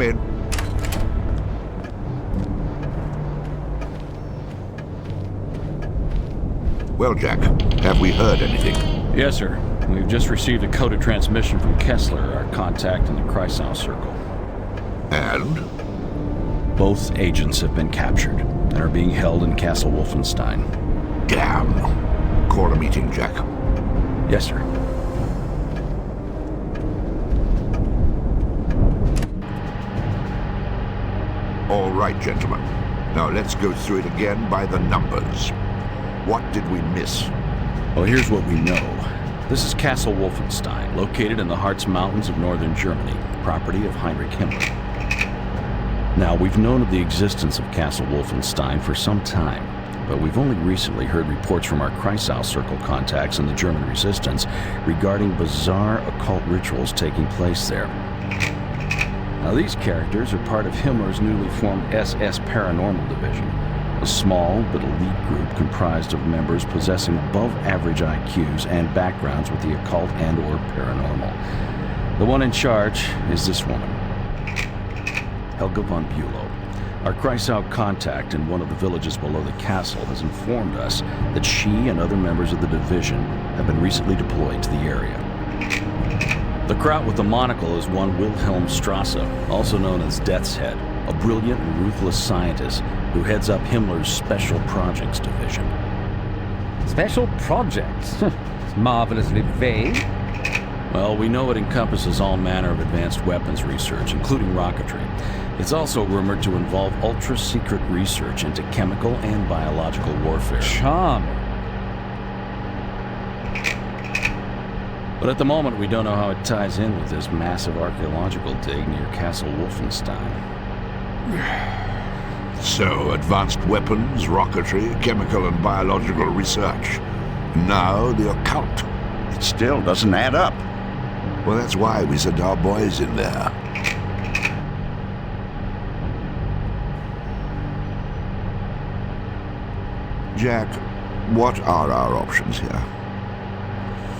Come in. Well, Jack, have we heard anything? Yes, sir. We've just received a coded transmission from Kessler, our contact in the Kreisau Circle. And? Both agents have been captured and are being held in Castle Wolfenstein. Damn. Call a meeting, Jack. Yes, sir. All right, gentlemen. Now let's go through it again by the numbers. What did we miss? Well, here's what we know. This is Castle Wolfenstein, located in the Harz Mountains of northern Germany, property of Heinrich Himmler. Now, we've known of the existence of Castle Wolfenstein for some time, but we've only recently heard reports from our Kreisau Circle contacts in the German resistance regarding bizarre occult rituals taking place there. Now, these characters are part of Himmler's newly formed SS Paranormal Division, a small but elite group comprised of members possessing above-average IQs and backgrounds with the occult and/or paranormal. The one in charge is this woman, Helga von Bülow. Our Kreisau contact in one of the villages below the castle has informed us that she and other members of the division have been recently deployed to the area. The kraut with the monocle is one Wilhelm Strasse, also known as Death's Head, a brilliant and ruthless scientist who heads up Himmler's Special Projects Division. Special Projects? It's marvelously vague. Well, we know it encompasses all manner of advanced weapons research, including rocketry. It's also rumored to involve ultra-secret research into chemical and biological warfare. Charming. But at the moment, we don't know how it ties in with this massive archaeological dig near Castle Wolfenstein. So, advanced weapons, rocketry, chemical and biological research. Now, the occult. It still doesn't add up. Well, that's why we sent our boys in there. Jack, what are our options here?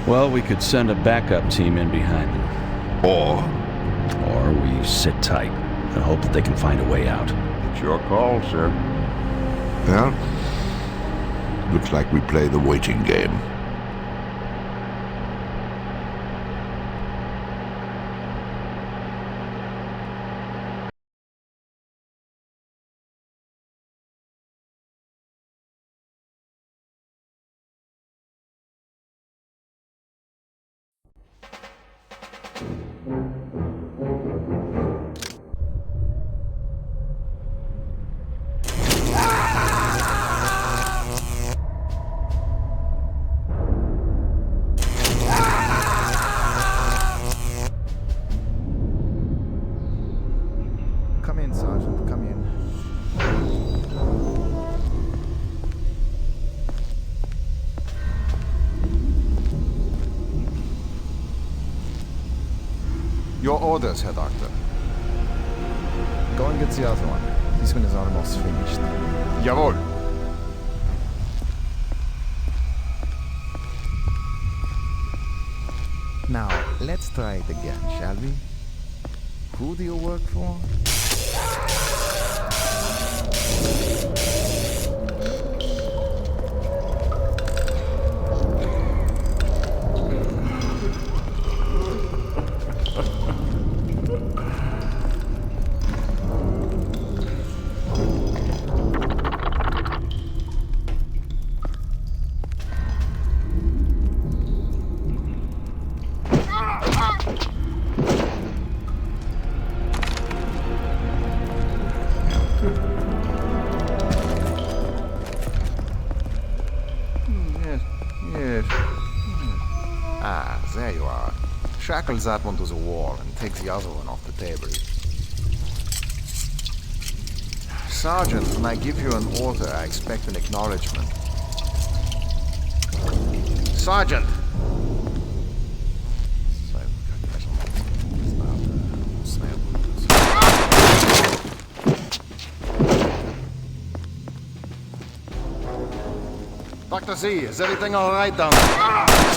Well, we could send a backup team in behind them. Or we sit tight and hope that they can find a way out. It's your call, sir. Well, looks like we play the waiting game. Come in, Sergeant. Come in. Your orders, Herr Doctor. Go and get the other one. This one is almost finished. Jawohl. Now, let's try it again, shall we? Who do you work for? Yes. Ah, there you are. Shackle that one to the wall and take the other one off the table. Sergeant, when I give you an order, I expect an acknowledgement. Sergeant! Dr. Z, is everything all right down there?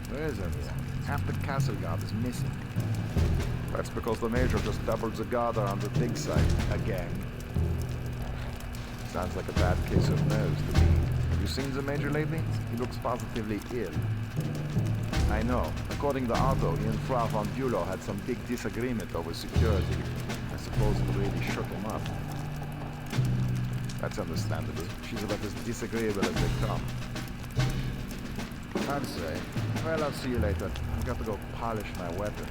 Where is everyone? Half the castle guard is missing. That's because the major just doubled the guard around the big site again. Sounds like a bad case of nerves to me. Have you seen the major lately? He looks positively ill. I know. According to Otto, he and Frau von Bülow had some big disagreement over security. I suppose it really shook him up. That's understandable. She's about as disagreeable as they come. I'd say. Well, I'll see you later. I've got to go polish my weapon.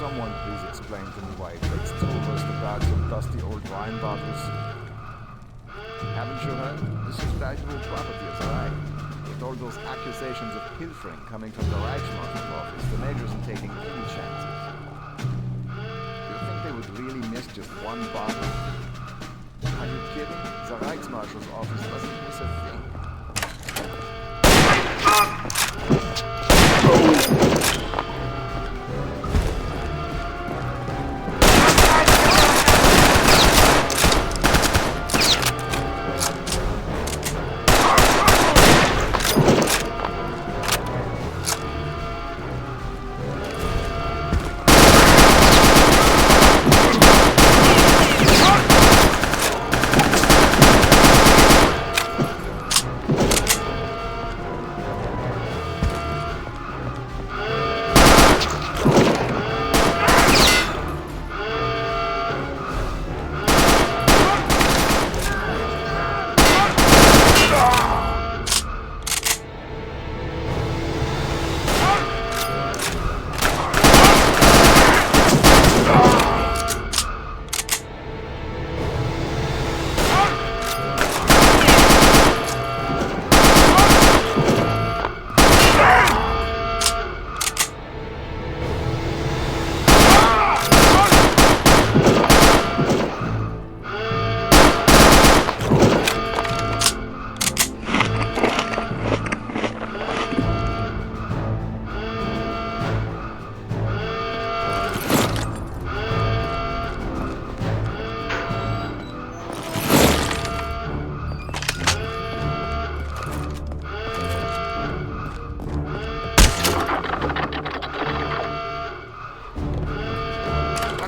Someone please explain to me why it takes 2 of us to guard some dusty old wine bottles. Haven't you heard? This is valuable property of the Reich. With all those accusations of pilfering coming from the Reichsmarshal's office, the majors are taking few chances. Do you think they would really miss just 1 bottle? Are you kidding? The Reichsmarshal's office doesn't miss a thing.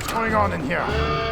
What's going on in here?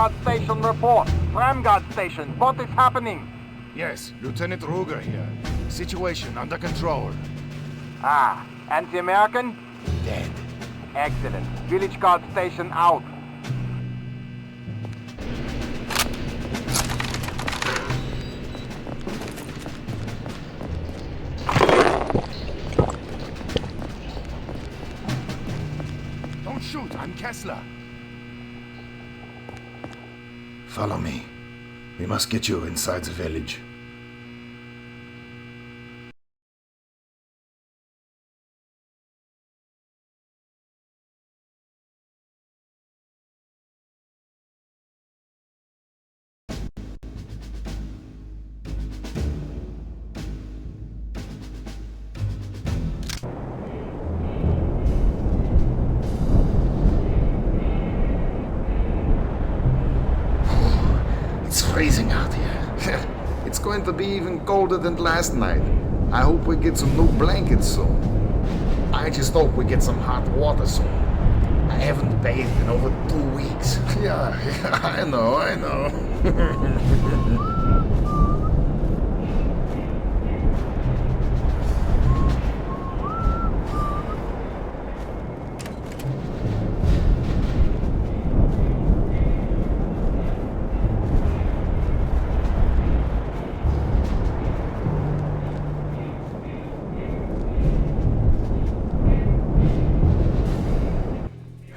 Guard Station report. Tram Guard Station, what is happening? Yes, Lieutenant Ruger here. Situation under control. Ah, and the American? Dead. Excellent. Village Guard Station out. Don't shoot, I'm Kessler. Follow me. We must get you inside the village. It's freezing out here. It's going to be even colder than last night. I hope we get some new blankets soon. I just hope we get some hot water soon. I haven't bathed in over 2 weeks. Yeah, I know.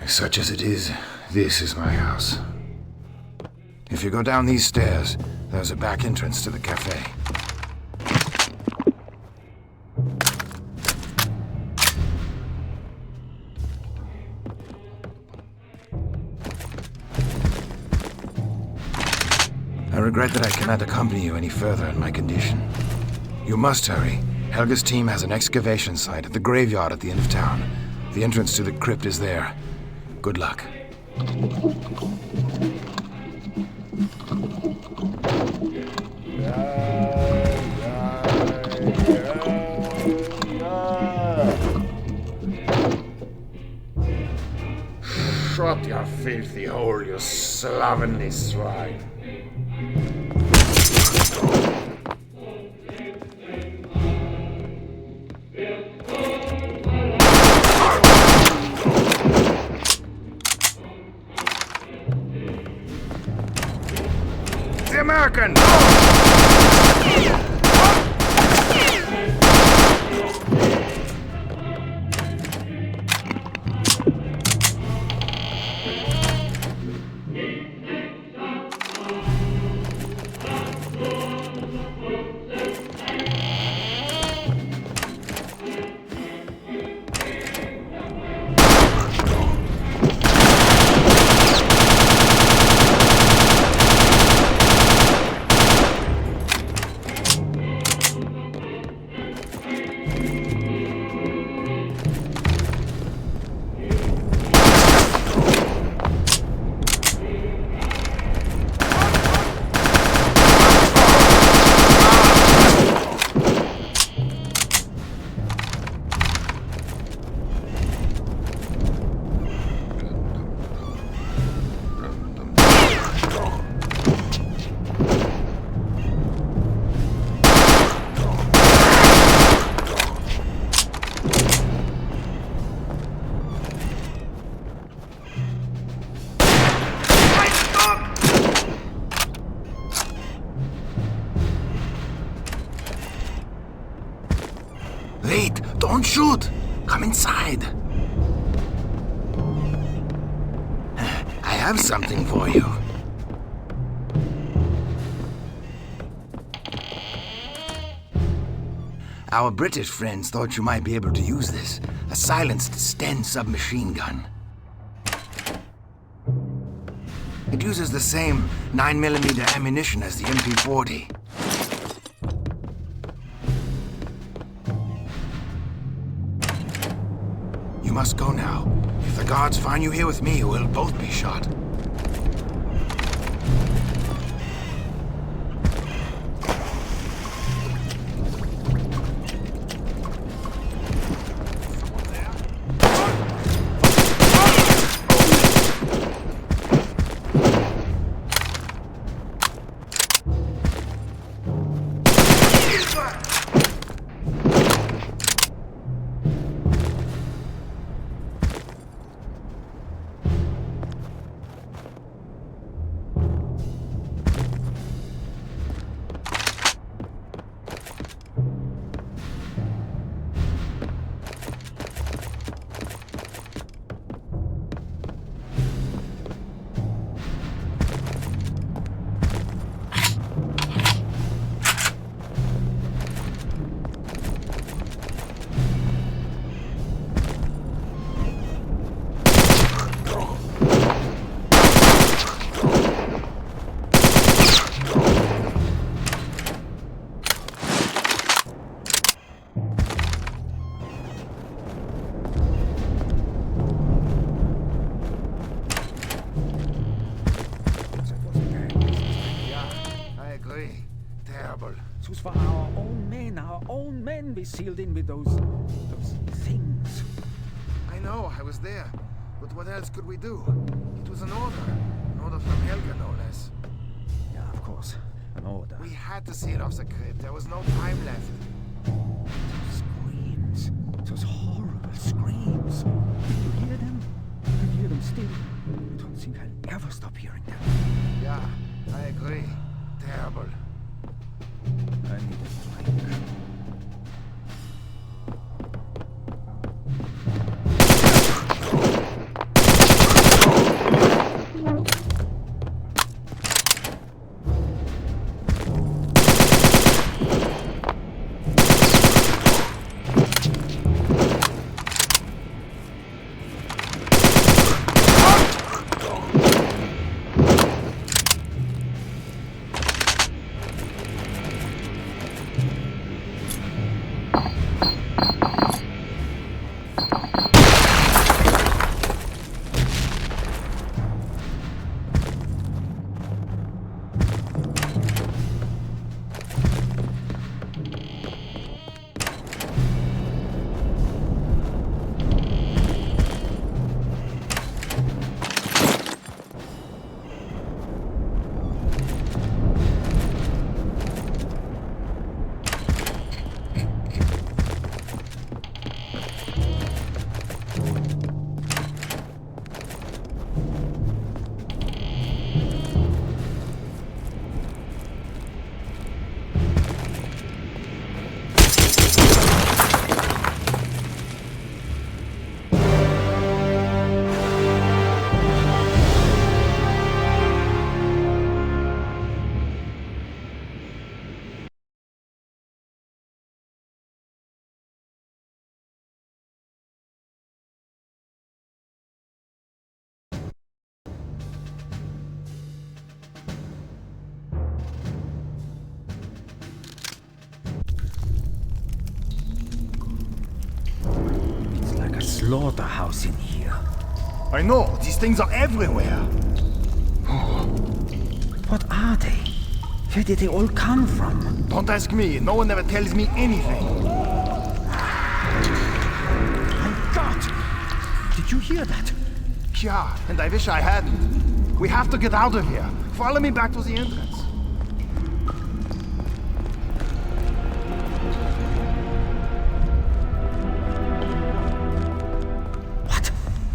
Such as it is, this is my house. If you go down these stairs, there's a back entrance to the cafe. I regret that I cannot accompany you any further in my condition. You must hurry. Helga's team has an excavation site at the graveyard at the end of town. The entrance to the crypt is there. Good luck. Shut your filthy hole, you slovenly swine. The American! Wait, don't shoot! Come inside. I have something for you. Our British friends thought you might be able to use this. A silenced Sten submachine gun. It uses the same 9mm ammunition as the MP40. You must go now. If the guards find you here with me, we'll both be shot. then be sealed in with those things. I know, I was there. But what else could we do? It was an order. An order from Helga, no less. Yeah, of course. An order. We had to seal off the crypt. There was no time left. Screams. Those horrible screams. Did you hear them? You hear them still. I don't think I'll ever stop hearing them. Yeah, I agree. Terrible. I need a drink. Slaughterhouse in here. I know, these things are everywhere. What are they? Where did they all come from? Don't ask me, no one ever tells me anything. My God! Did you hear that? Yeah, and I wish I hadn't. We have to get out of here. Follow me back to the entrance.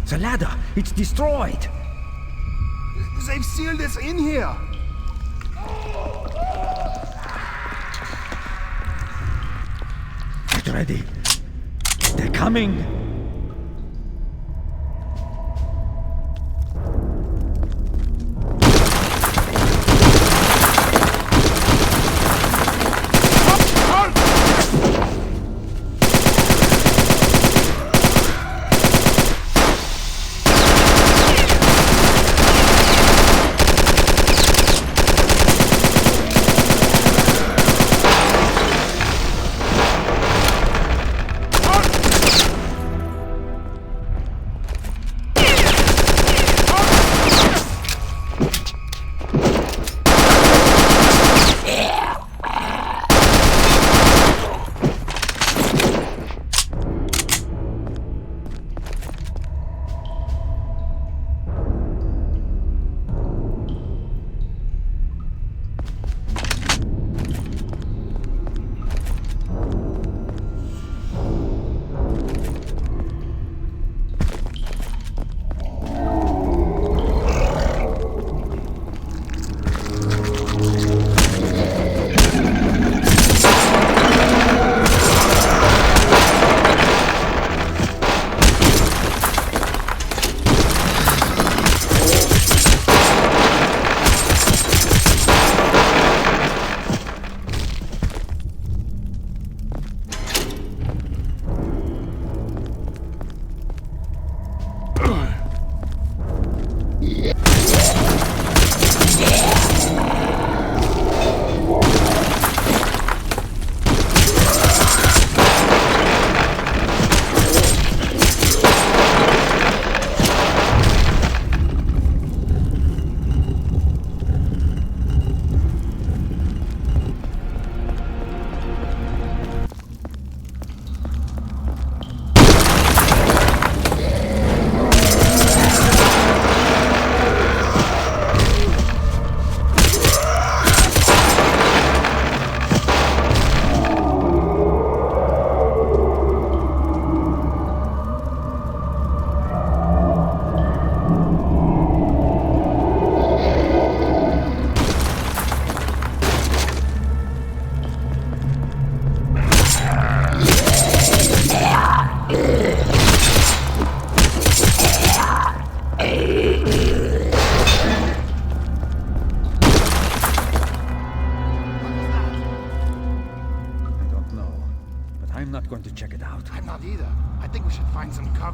The ladder! It's destroyed! They've sealed us in here! Get ready! They're coming!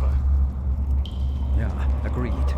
over. Yeah, agreed.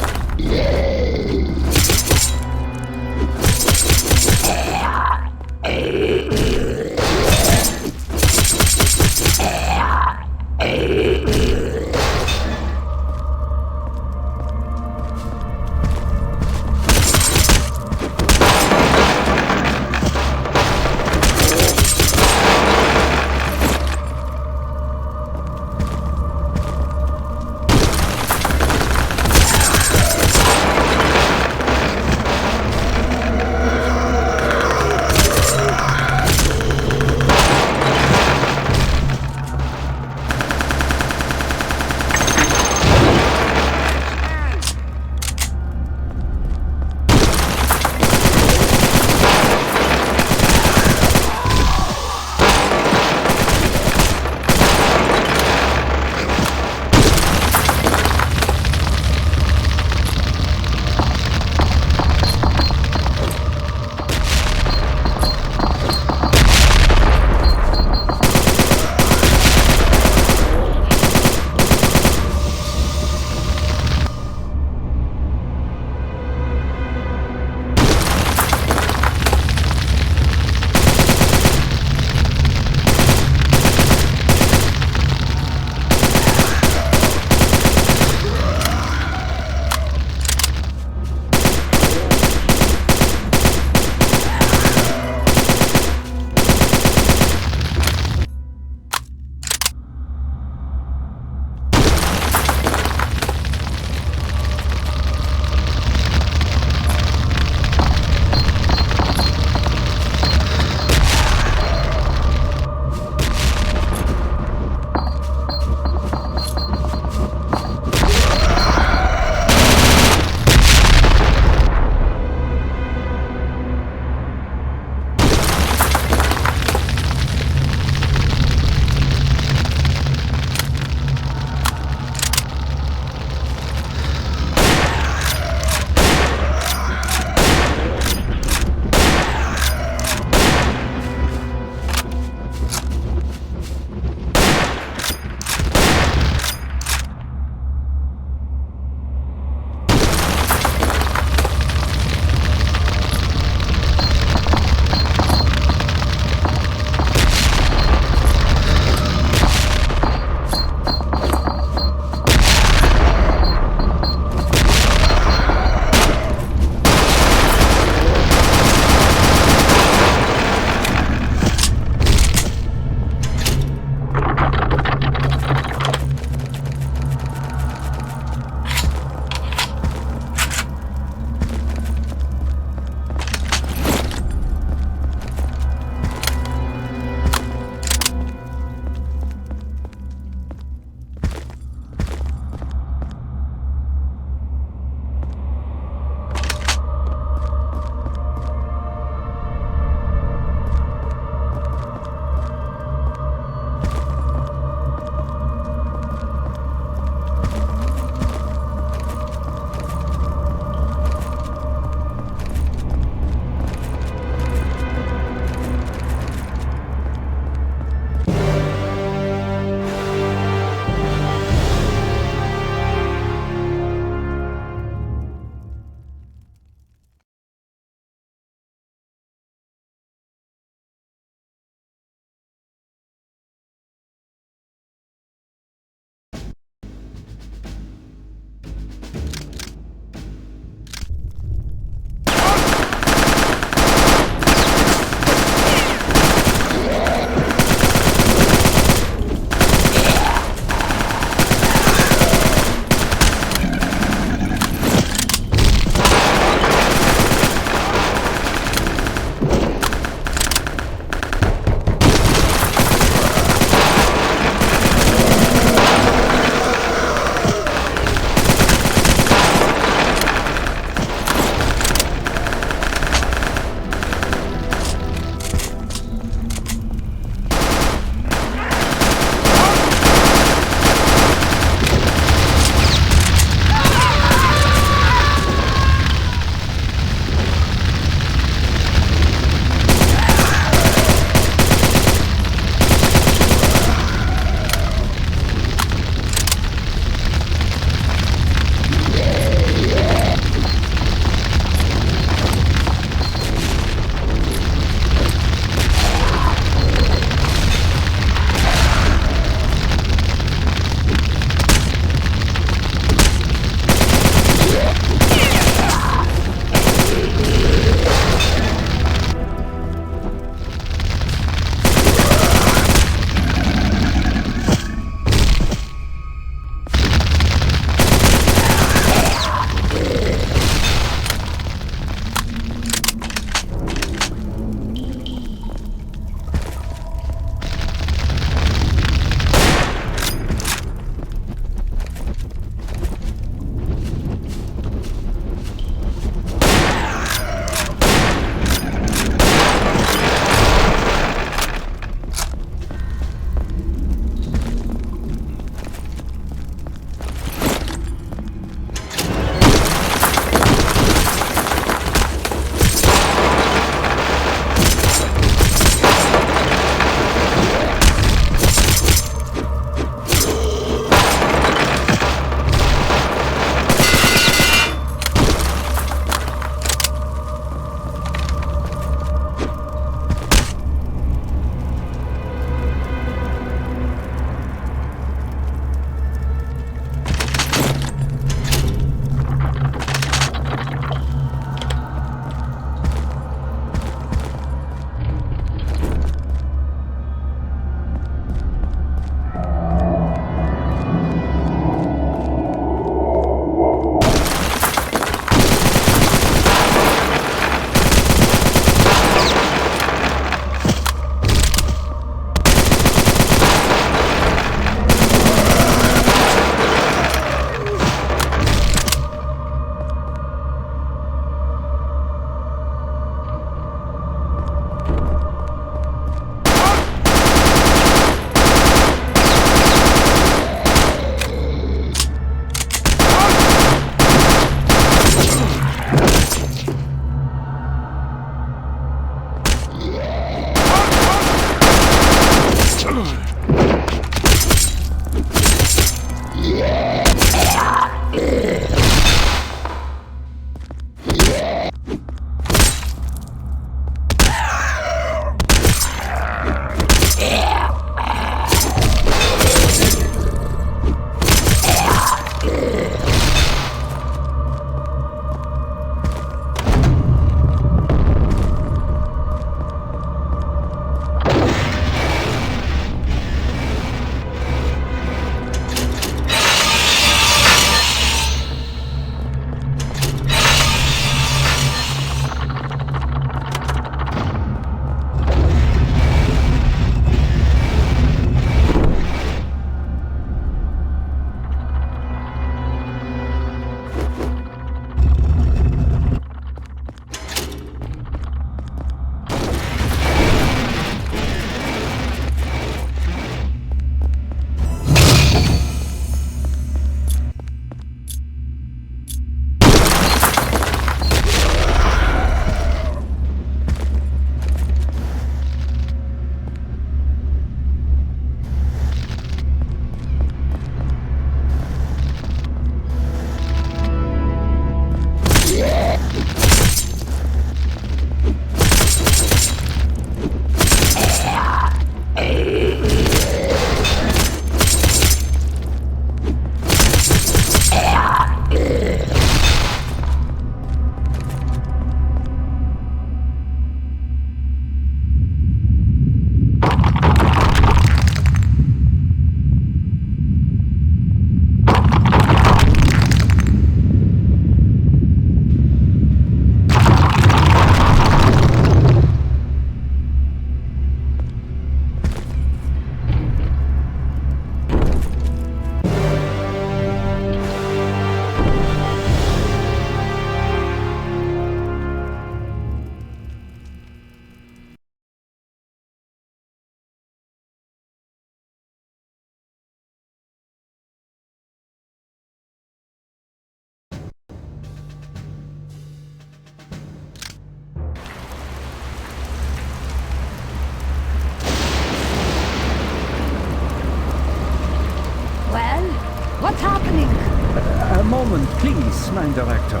moment, please, mein Director.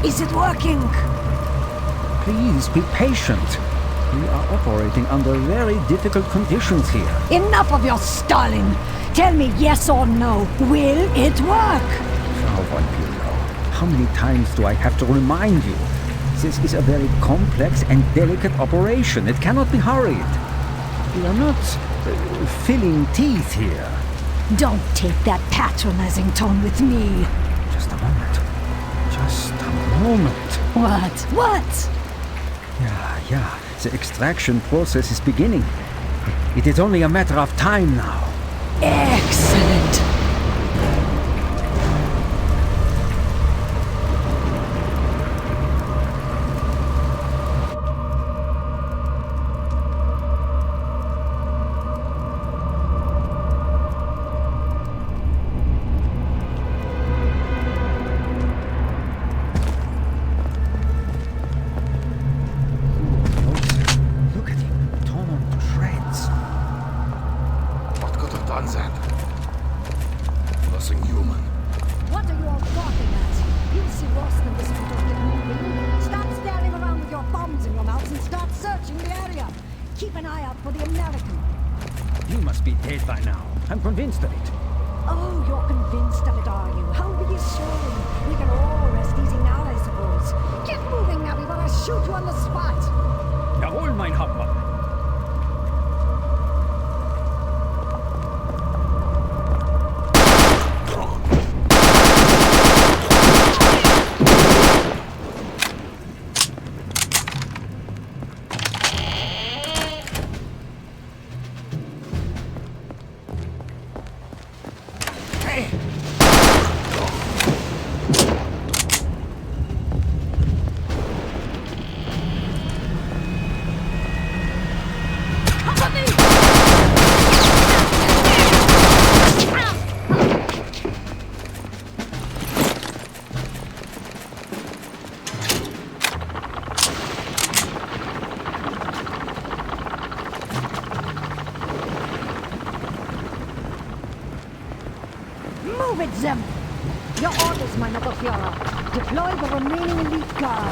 Is it working? Please be patient. We are operating under very difficult conditions here. Enough of your stalling. Tell me yes or no. Will it work? Frau von Bülow, how many times do I have to remind you? This is a very complex and delicate operation. It cannot be hurried. We are not filling teeth here. Don't take that patronizing tone with me. Just a moment. Just a moment. What? Yeah. The extraction process is beginning. It is only a matter of time now. Excellent. Look at him, torn to shreds. What could have done that? Nothing human. What are you all talking at? You'll see worse than this if you don't get moving. Stop standing around with your thumbs in your mouths and start searching the area. Keep an eye out for the American. You must be dead by now. I'm convinced of it. Oh, you're convinced of it, are you? How reassuring. We can all rest easy now, I suppose. Get moving now before I shoot you on the spot. Jawohl, mein Hauptmann. Move it, Zem! Your orders, mein Oberführer. Deploy the remaining elite guard.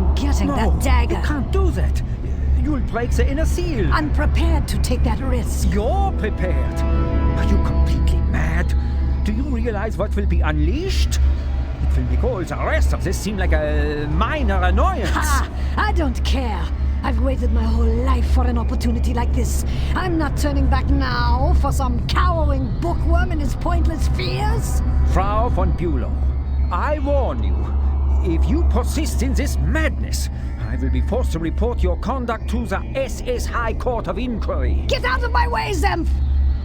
I'm getting No, that dagger. you can't do that. You'll break the inner seal. I'm prepared to take that risk. You're prepared. Are you completely mad? Do you realize what will be unleashed? It will make all the rest of this seem like a minor annoyance. Ha! I don't care. I've waited my whole life for an opportunity like this. I'm not turning back now for some cowering bookworm and his pointless fears. Frau von Bülow, I warn you. If you persist in this madness, I will be forced to report your conduct to the SS High Court of Inquiry. Get out of my way, Zemph!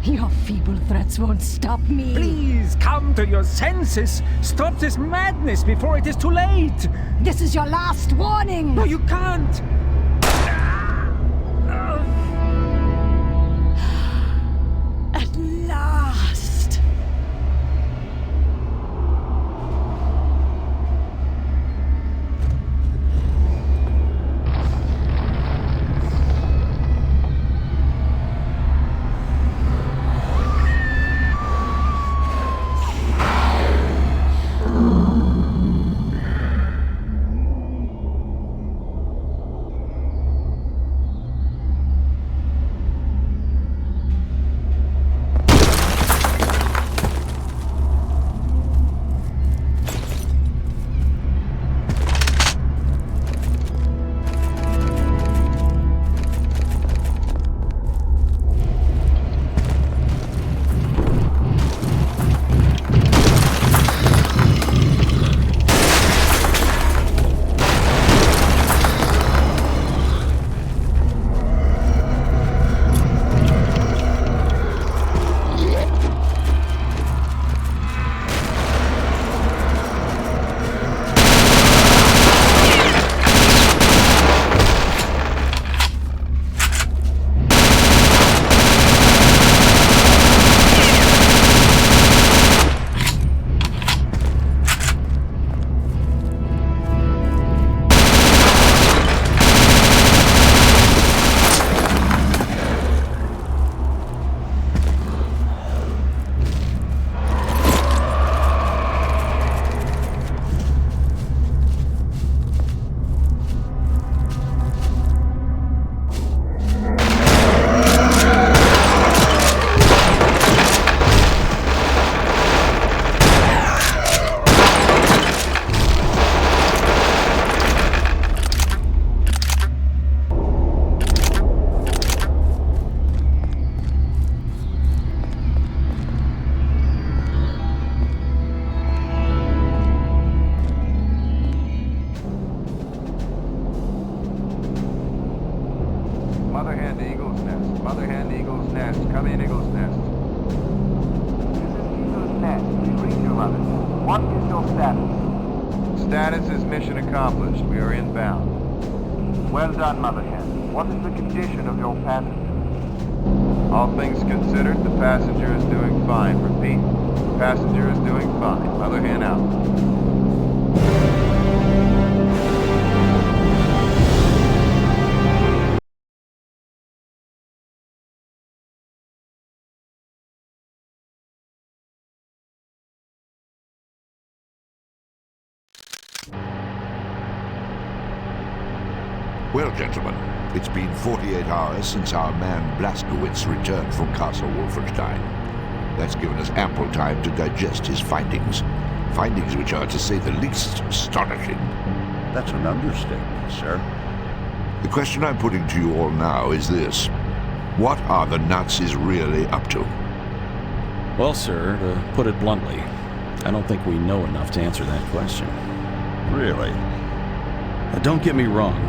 Your feeble threats won't stop me. Please come to your senses. Stop this madness before it is too late. This is your last warning. No, you can't. At last. Mother hen to Eagle's Nest. Mother hen to Eagle's Nest. Come in, Eagle's Nest. This is Eagle's Nest. We read you, Mother. What is your status? Status is mission accomplished. We are inbound. Well done, Mother hen. What is the condition of your passenger? All things considered, the passenger is doing fine. Repeat. The passenger is doing fine. Mother hen out. Well, gentlemen, it's been 48 hours since our man Blazkowicz returned from Castle Wolfenstein. That's given us ample time to digest his findings. Findings which are, to say the least, astonishing. That's an understatement, sir. The question I'm putting to you all now is this. What are the Nazis really up to? Well, sir, to put it bluntly, I don't think we know enough to answer that question. Really? Don't get me wrong.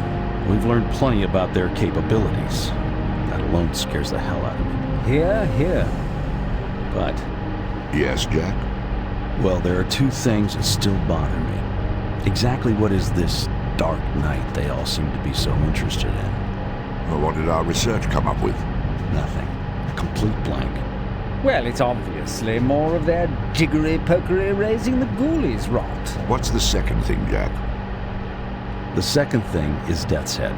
We've learned plenty about their capabilities. That alone scares the hell out of me. Here, here. But, Yes, Jack? well, there are two things that still bother me. Exactly what is this dark night they all seem to be so interested in? Well, what did our research come up with? Nothing. A complete blank. Well, it's obviously more of their jiggery-pokery raising the ghoulies rot. What's the second thing, Jack? The second thing is Death's Head.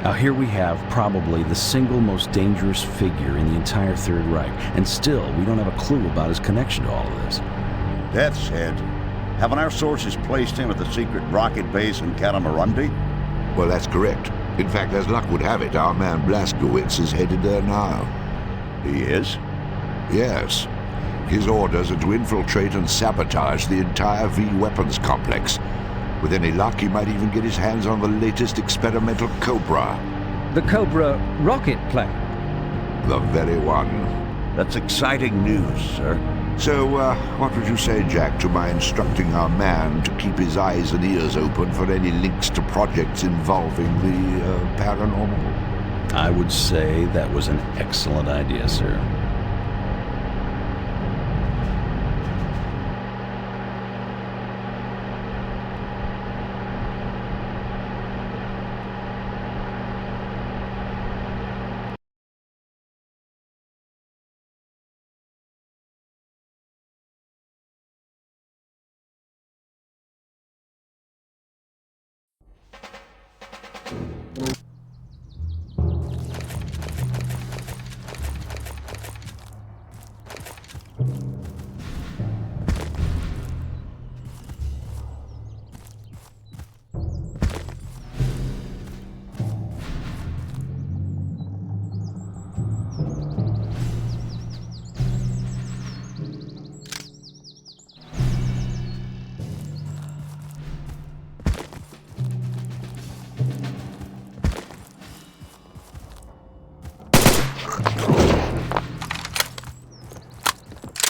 Now here we have probably the single most dangerous figure in the entire Third Reich, and still we don't have a clue about his connection to all of this. Death's Head. Haven't our sources placed him at the secret rocket base in Catamarundi? Well, that's correct. In fact, as luck would have it, our man Blazkowicz is headed there now. He is? Yes. His orders are to infiltrate and sabotage the entire V-weapons complex. With any luck, he might even get his hands on the latest experimental Cobra. The Cobra rocket plane. The very one. That's exciting news, sir. So, what would you say, Jack, to my instructing our man to keep his eyes and ears open for any links to projects involving the paranormal? I would say that was an excellent idea, sir.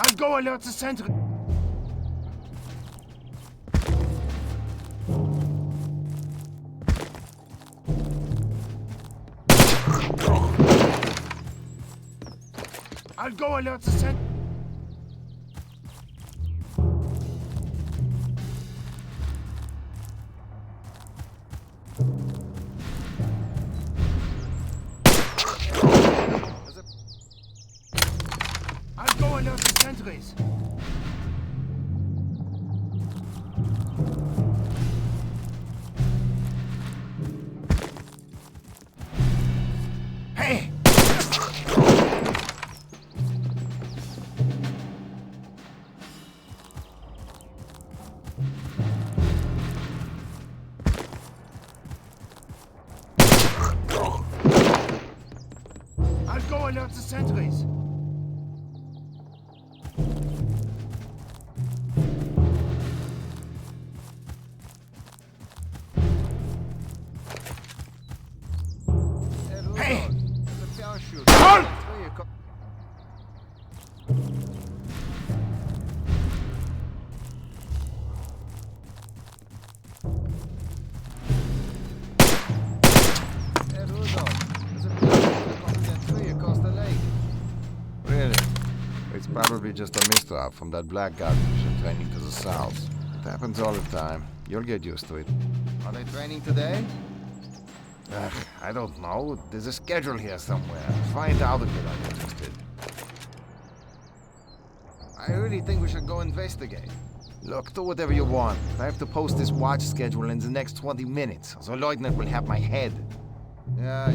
I'll go alert the center. I'll go alert the center. I'll go alert the sentries. Hey! I'll go alert the sentries. Hey! Halt! Really? It's probably just a misdraft from that blackguard mission training to the south. It happens all the time. You'll get used to it. Are they training today? I don't know. There's a schedule here somewhere. Find out if you're not interested. I really think we should go investigate. Look, do whatever you want. I have to post this watch schedule in the next 20 minutes, so Lieutenant will have my head. Yeah.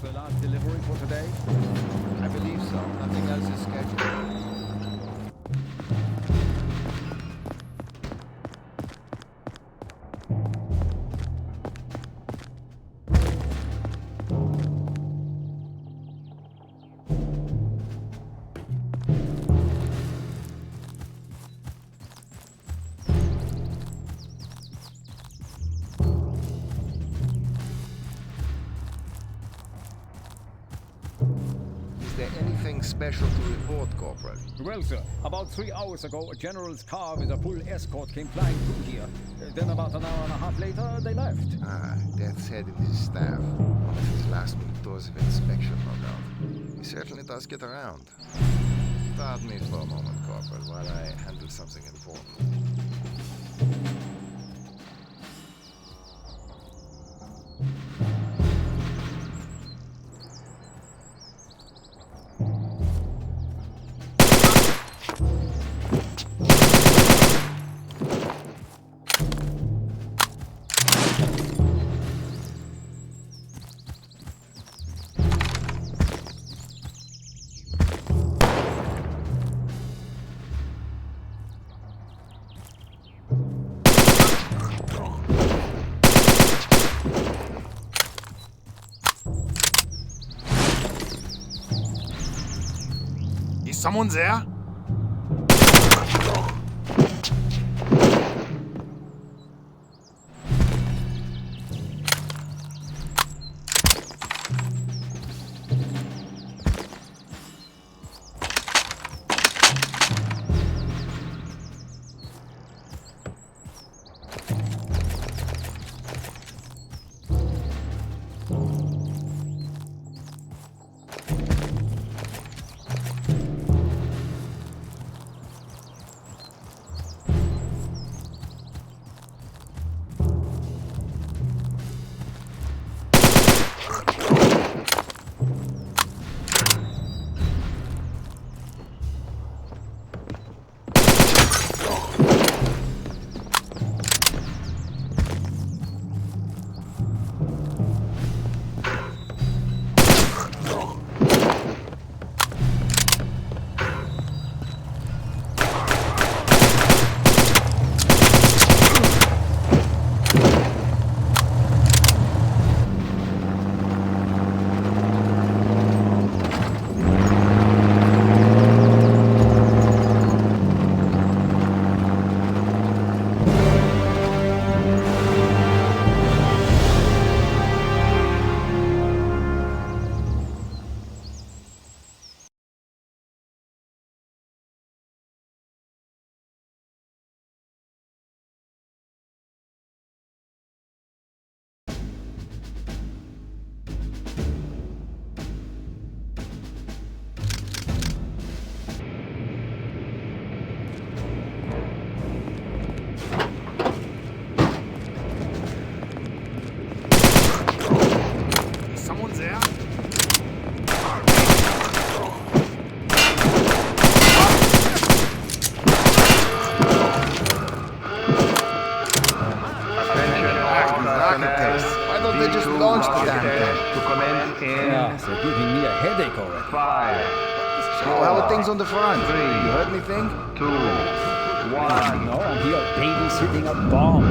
the last delivery for today? I believe so. Nothing else is scheduled. Is there anything special to report, Corporal? Well, sir, about 3 hours ago, a general's car with a full escort came flying through here. Then about an hour and a half later, they left. Ah, Death's headed his staff. One of his last-minute tours of inspection, no doubt. He certainly does get around. Pardon me for a moment, Corporal, while I handle something important. Is someone there? They're giving me a headache already. 5, So how are things on the front? You heard anything? 2, 1. No, I'm here babysitting a bomb.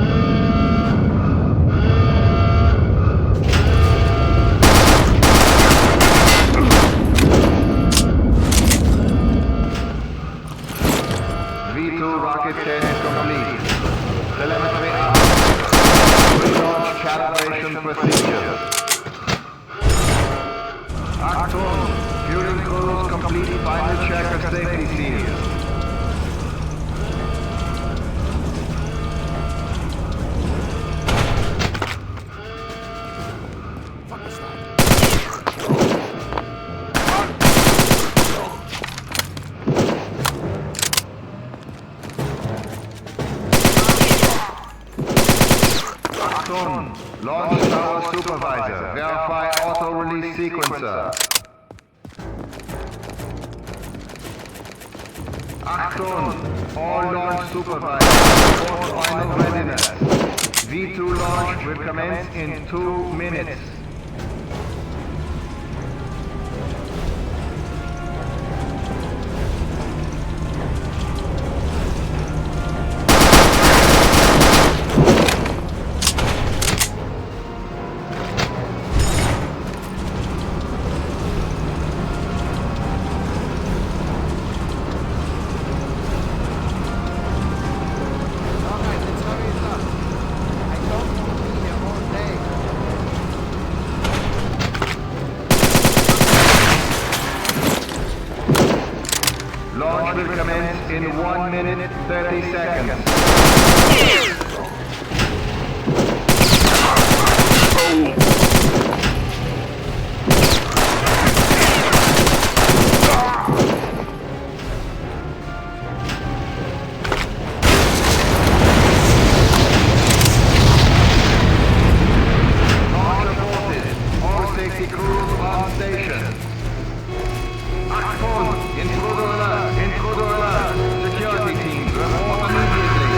V2 rocket test complete. Telemetry up. Relaunch calibration procedure. Achtung! Fueling crews complete final check of safety seals. Achtung! Launch tower supervisor. Verify auto-release sequencer. Achtung! All launch supervisors report final readiness. V2 launch will commence in 2 minutes. in 1 minute, 30 seconds. Launcher forces, all safety crews on station. Aktion, intruder alert, security teams, report immediately.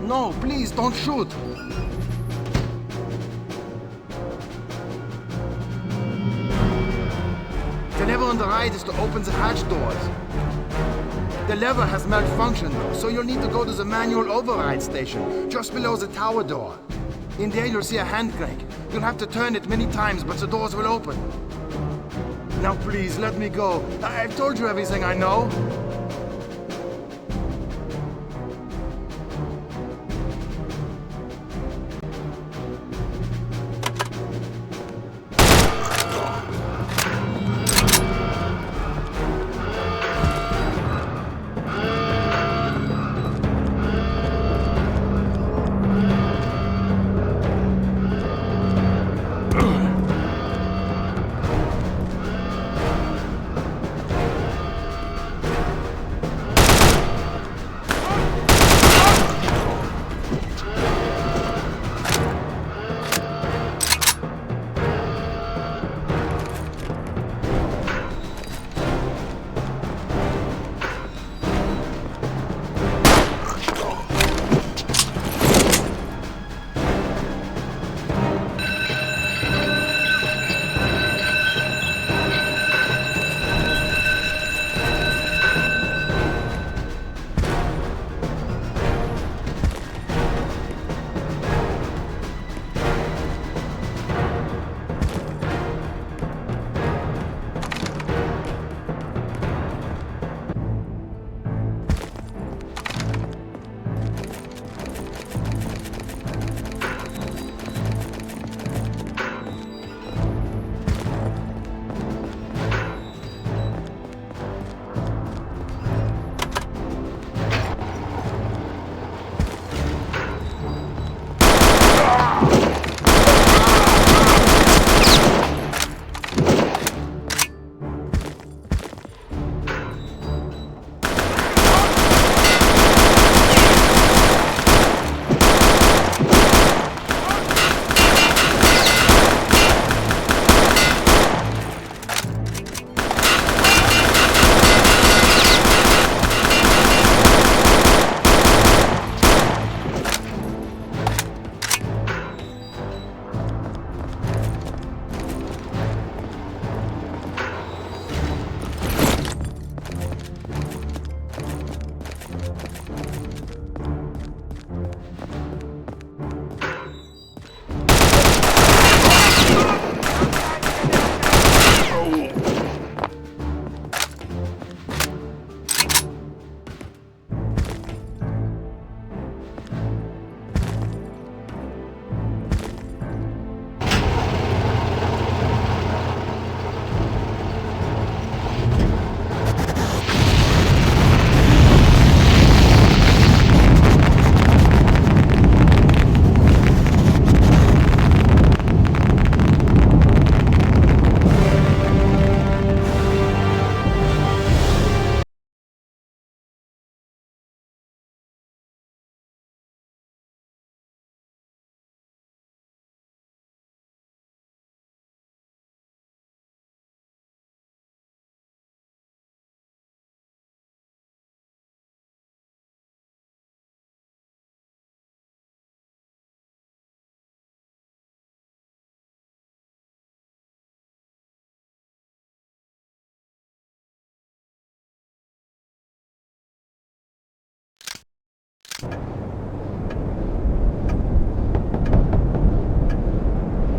No, please, don't shoot! The lever on the right is to open the hatch doors. The lever has malfunctioned, so you'll need to go to the manual override station, just below the tower door. In there you'll see a hand crank. You'll have to turn it many times, but the doors will open. Now please, let me go. I've told you everything I know.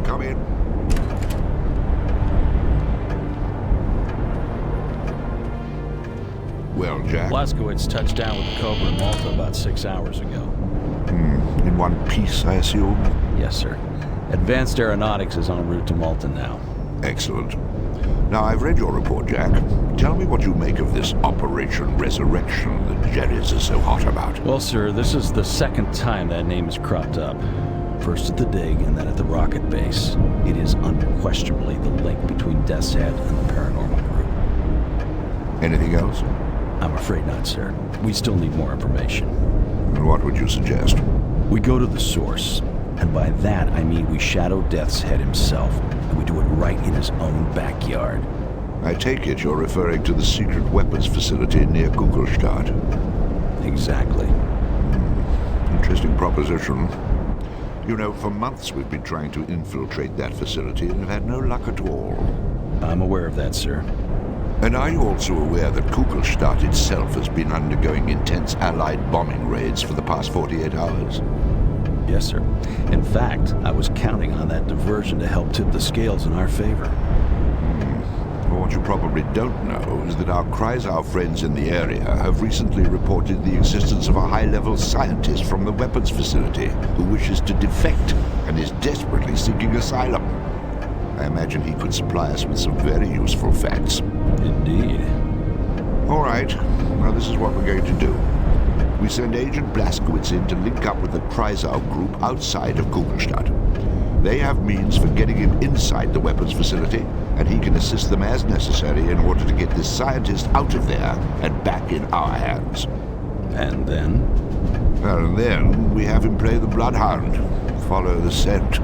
Come in. Well, Jack? Blaskowitz touched down with the Cobra in Malta about 6 hours ago. In one piece, I assume? Yes, sir. Advanced Aeronautics is en route to Malta now. Excellent. Now, I've read your report, Jack. Tell me what you make of this Operation Resurrection that Jerry's is so hot about. Well, sir, this is the second time that name has cropped up. First at the dig and then at the rocket base. It is unquestionably the link between Death's Head and the paranormal group. Anything else? I'm afraid not, sir. We still need more information. And what would you suggest? We go to the source. And by that, I mean we shadow Death's Head himself. And we do it right in his own backyard. I take it you're referring to the secret weapons facility near Kugelstadt. Exactly. Interesting proposition. You know, for months we've been trying to infiltrate that facility and have had no luck at all. I'm aware of that, sir. And are you also aware that Kugelstadt itself has been undergoing intense Allied bombing raids for the past 48 hours? Yes, sir. In fact, I was counting on that diversion to help tip the scales in our favor. Well, what you probably don't know is that our Kreisau friends in the area have recently reported the existence of a high-level scientist from the weapons facility who wishes to defect and is desperately seeking asylum. I imagine he could supply us with some very useful facts. Indeed. All right. Now this is what we're going to do. We send Agent Blazkowicz in to link up with the Kreisau group outside of Kugelstadt. They have means for getting him inside the weapons facility, and he can assist them as necessary in order to get this scientist out of there and back in our hands. And then? And then we have him play the bloodhound, follow the scent.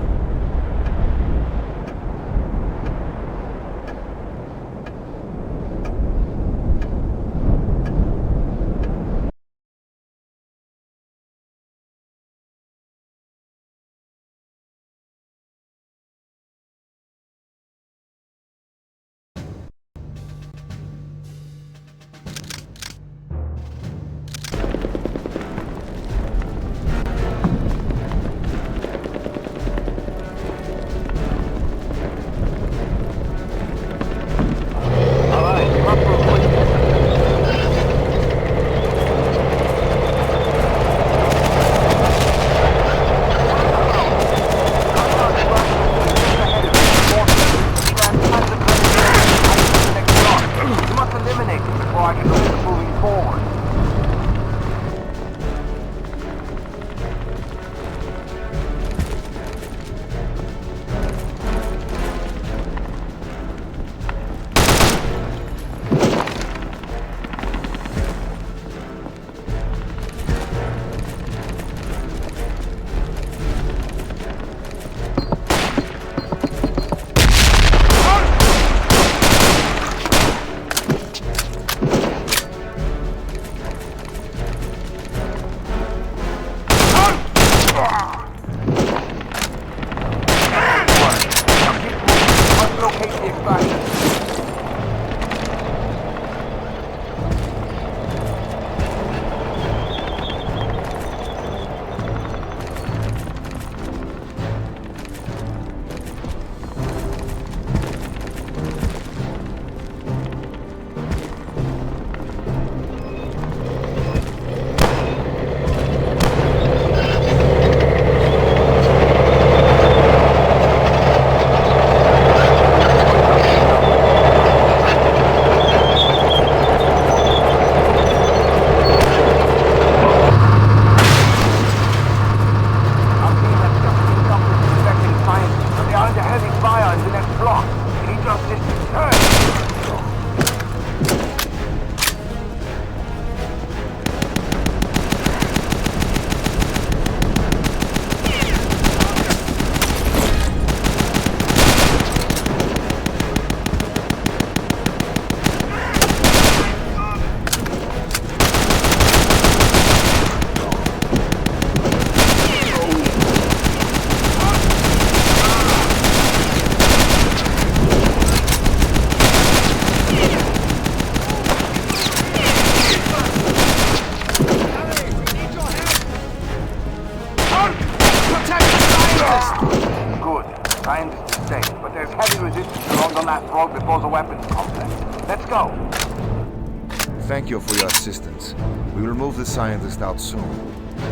Thank you for your assistance. We will move the scientist out soon.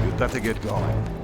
You've got to get going.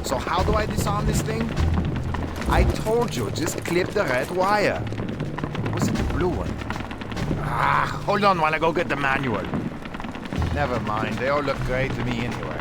So how do I disarm this thing? I told you, just clip the red wire. Or was it the blue one? Hold on while I go get the manual. Never mind, they all look great to me anyway.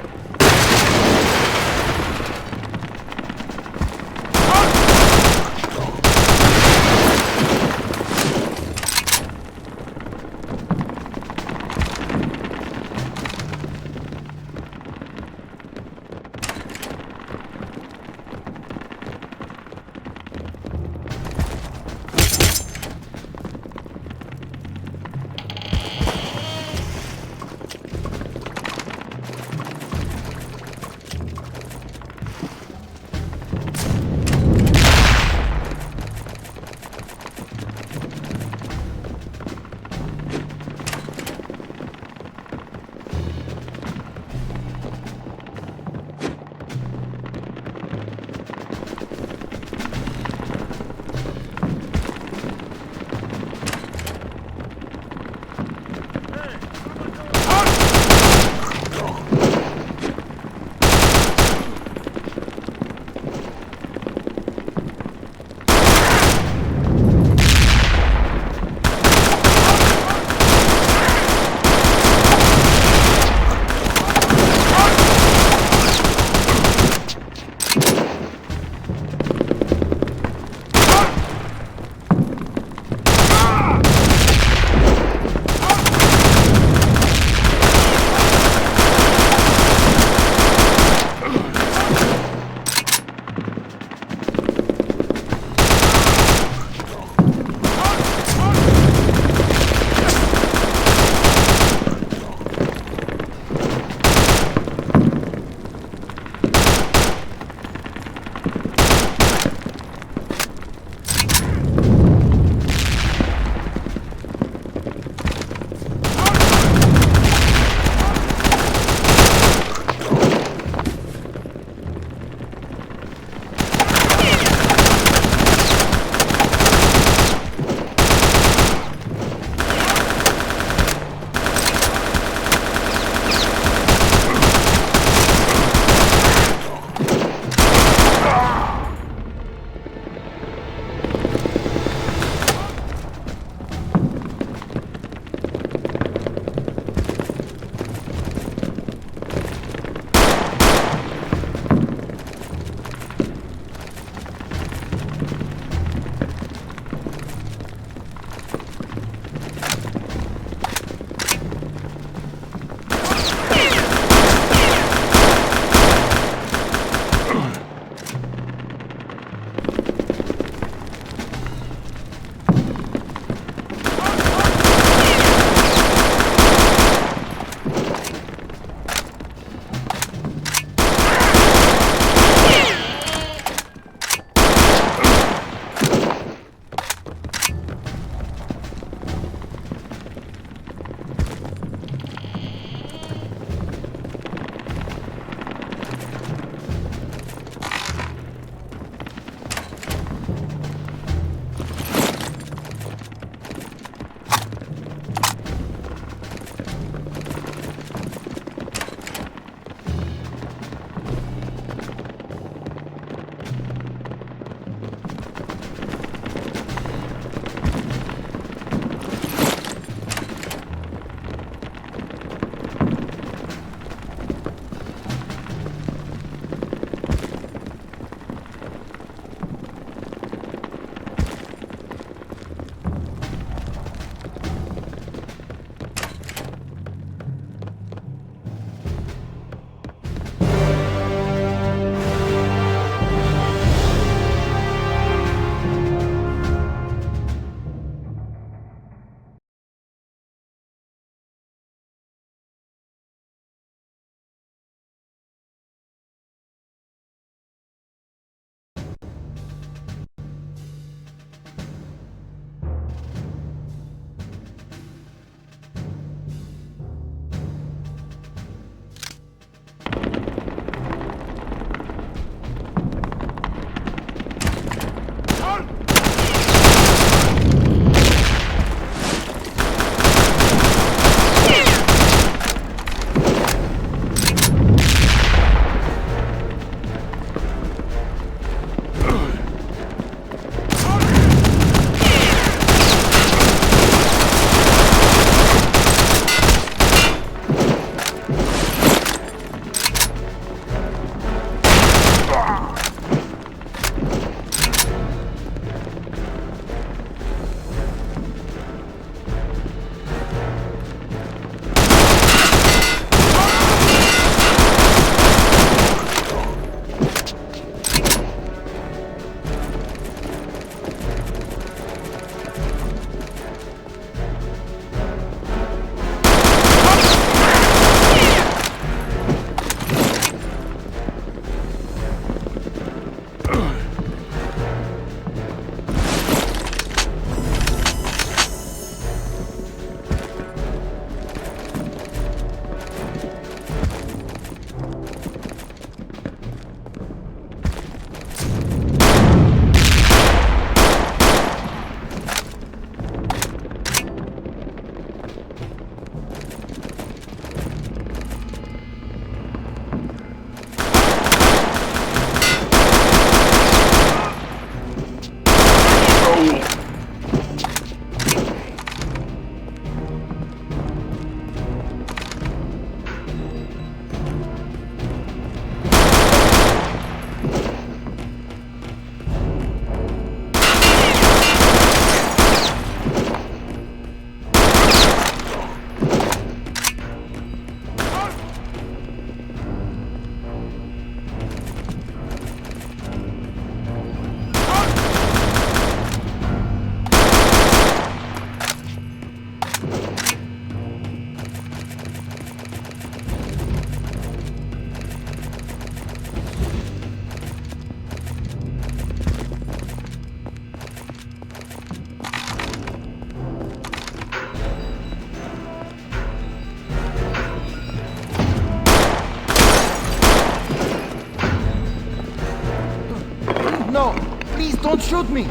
No! Please don't shoot me!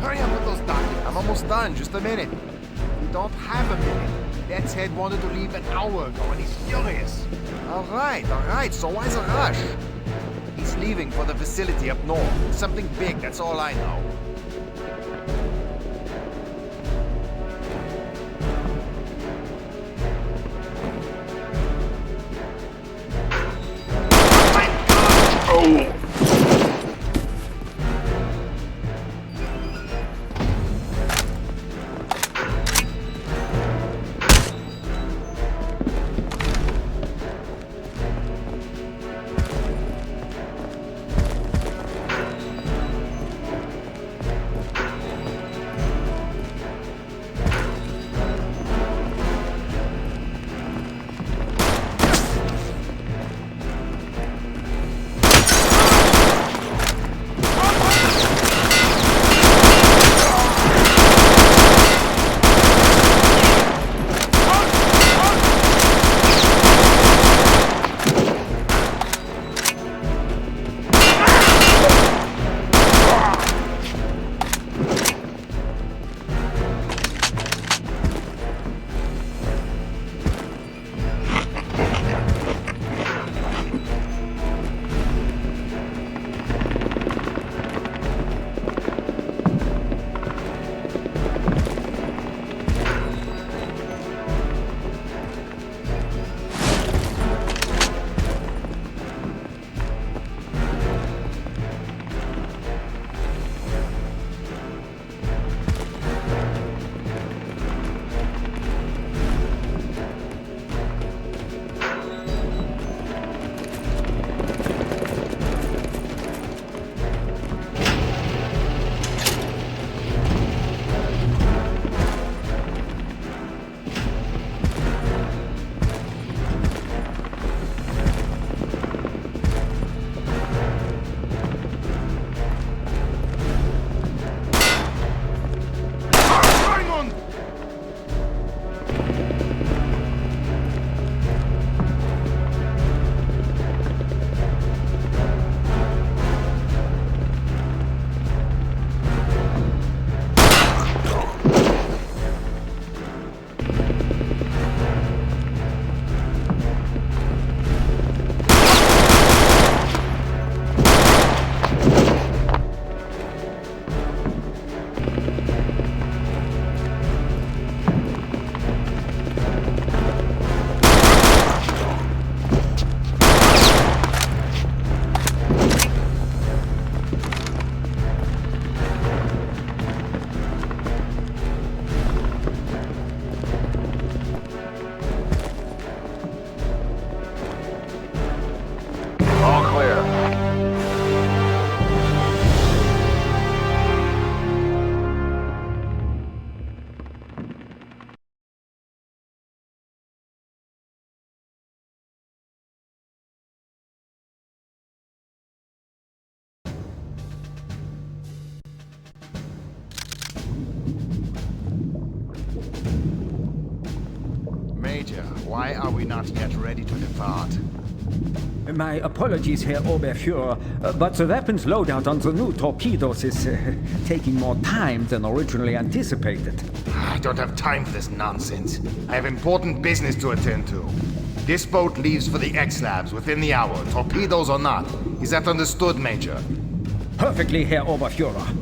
Hurry up with those documents. I'm almost done. Just a minute. We don't have a minute. Dad's head wanted to leave an hour ago and he's furious. Alright. So why's a rush? He's leaving for the facility up north. Something big, that's all I know. Major, why are we not yet ready to depart? My apologies, Herr Oberfuhrer, but the weapons loadout on the new torpedoes is taking more time than originally anticipated. I don't have time for this nonsense. I have important business to attend to. This boat leaves for the X-Labs within the hour, torpedoes or not. Is that understood, Major? Perfectly, Herr Oberfuhrer.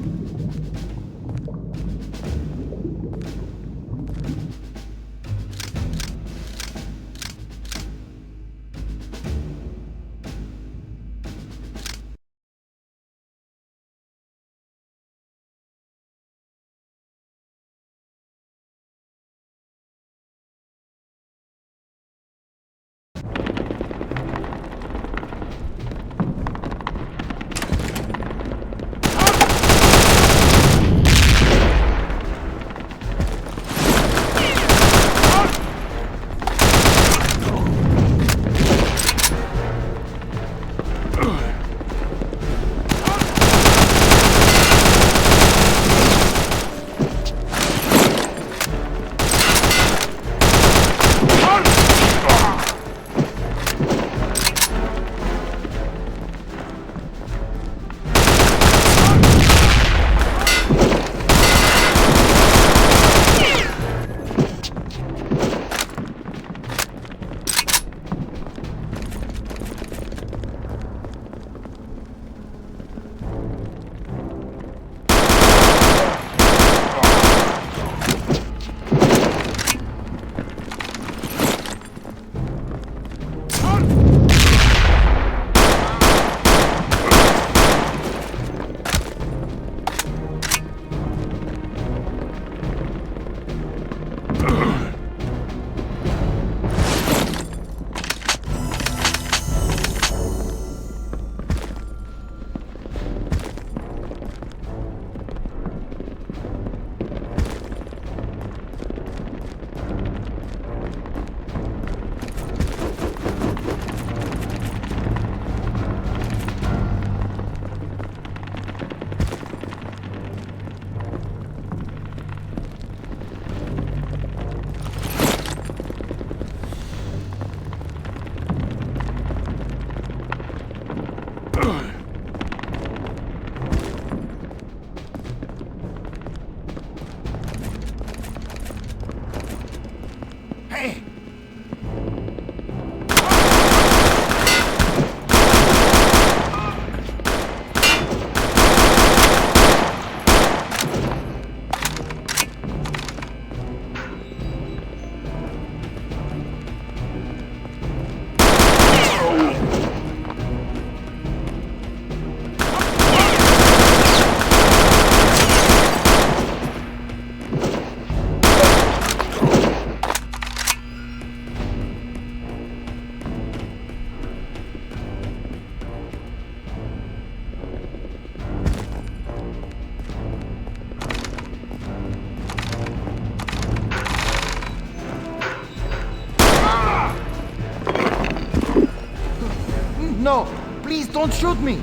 No! Please don't shoot me!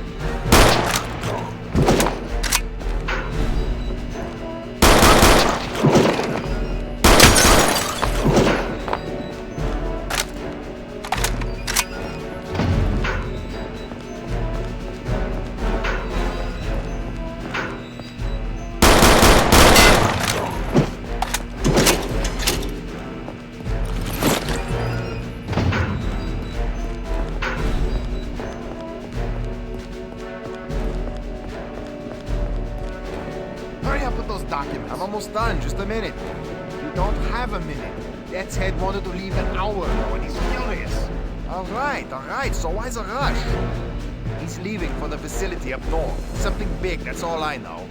Hurry up with those documents. I'm almost done. Just a minute. You don't have a minute. Dad's head wanted to leave an hour ago and he's furious. All right. So why's a rush? He's leaving for the facility up north. Something big, that's all I know.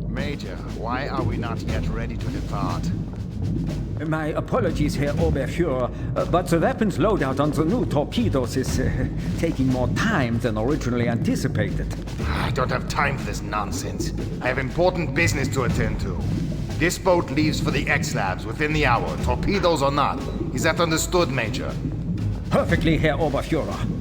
Major, why are we not yet ready to depart? My apologies, Herr Oberfuhrer, but the weapons loadout on the new torpedoes is taking more time than originally anticipated. I don't have time for this nonsense. I have important business to attend to. This boat leaves for the X-Labs within the hour, torpedoes or not. Is that understood, Major? Perfectly, Herr Oberfuhrer.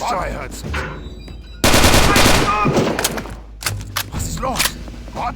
So I heard something. Was ist los? What?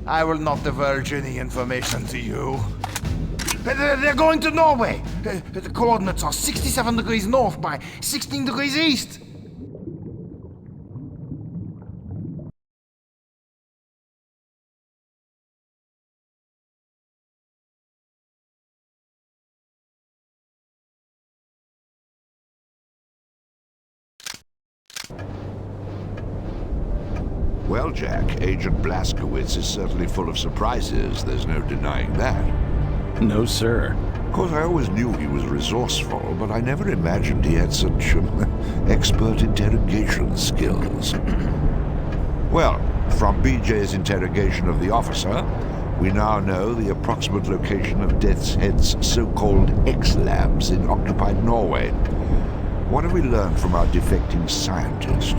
I will not divulge any information to you. They're going to Norway. The coordinates are 67 degrees north by 16 degrees east. Well, Jack, Agent Blazkowicz is certainly full of surprises. There's no denying that. No, sir. Of course, I always knew he was resourceful, but I never imagined he had such expert interrogation skills. Well, from BJ's interrogation of the officer, we now know the approximate location of Death's Head's so-called X-Labs in occupied Norway. What have we learned from our defecting scientist?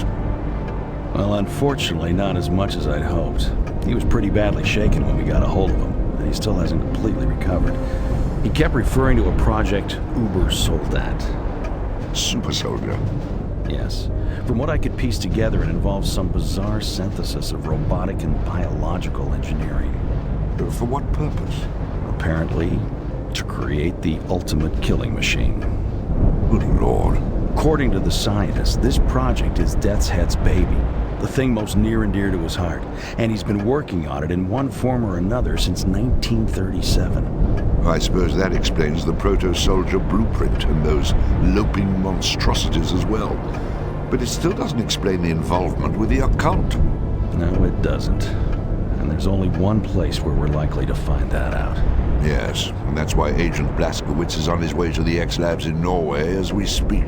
Well, unfortunately, not as much as I'd hoped. He was pretty badly shaken when we got a hold of him, and he still hasn't completely recovered. He kept referring to a project Uber Soldat. Super soldier. Yes. From what I could piece together, it involves some bizarre synthesis of robotic and biological engineering. For what purpose? Apparently, to create the ultimate killing machine. Good Lord. According to the scientist, this project is Death's Head's baby, the thing most near and dear to his heart, and he's been working on it in one form or another since 1937. I suppose that explains the proto-soldier blueprint and those loping monstrosities as well. But it still doesn't explain the involvement with the occult. No, it doesn't. And there's only one place where we're likely to find that out. Yes, and that's why Agent Blazkowicz is on his way to the X-Labs in Norway as we speak.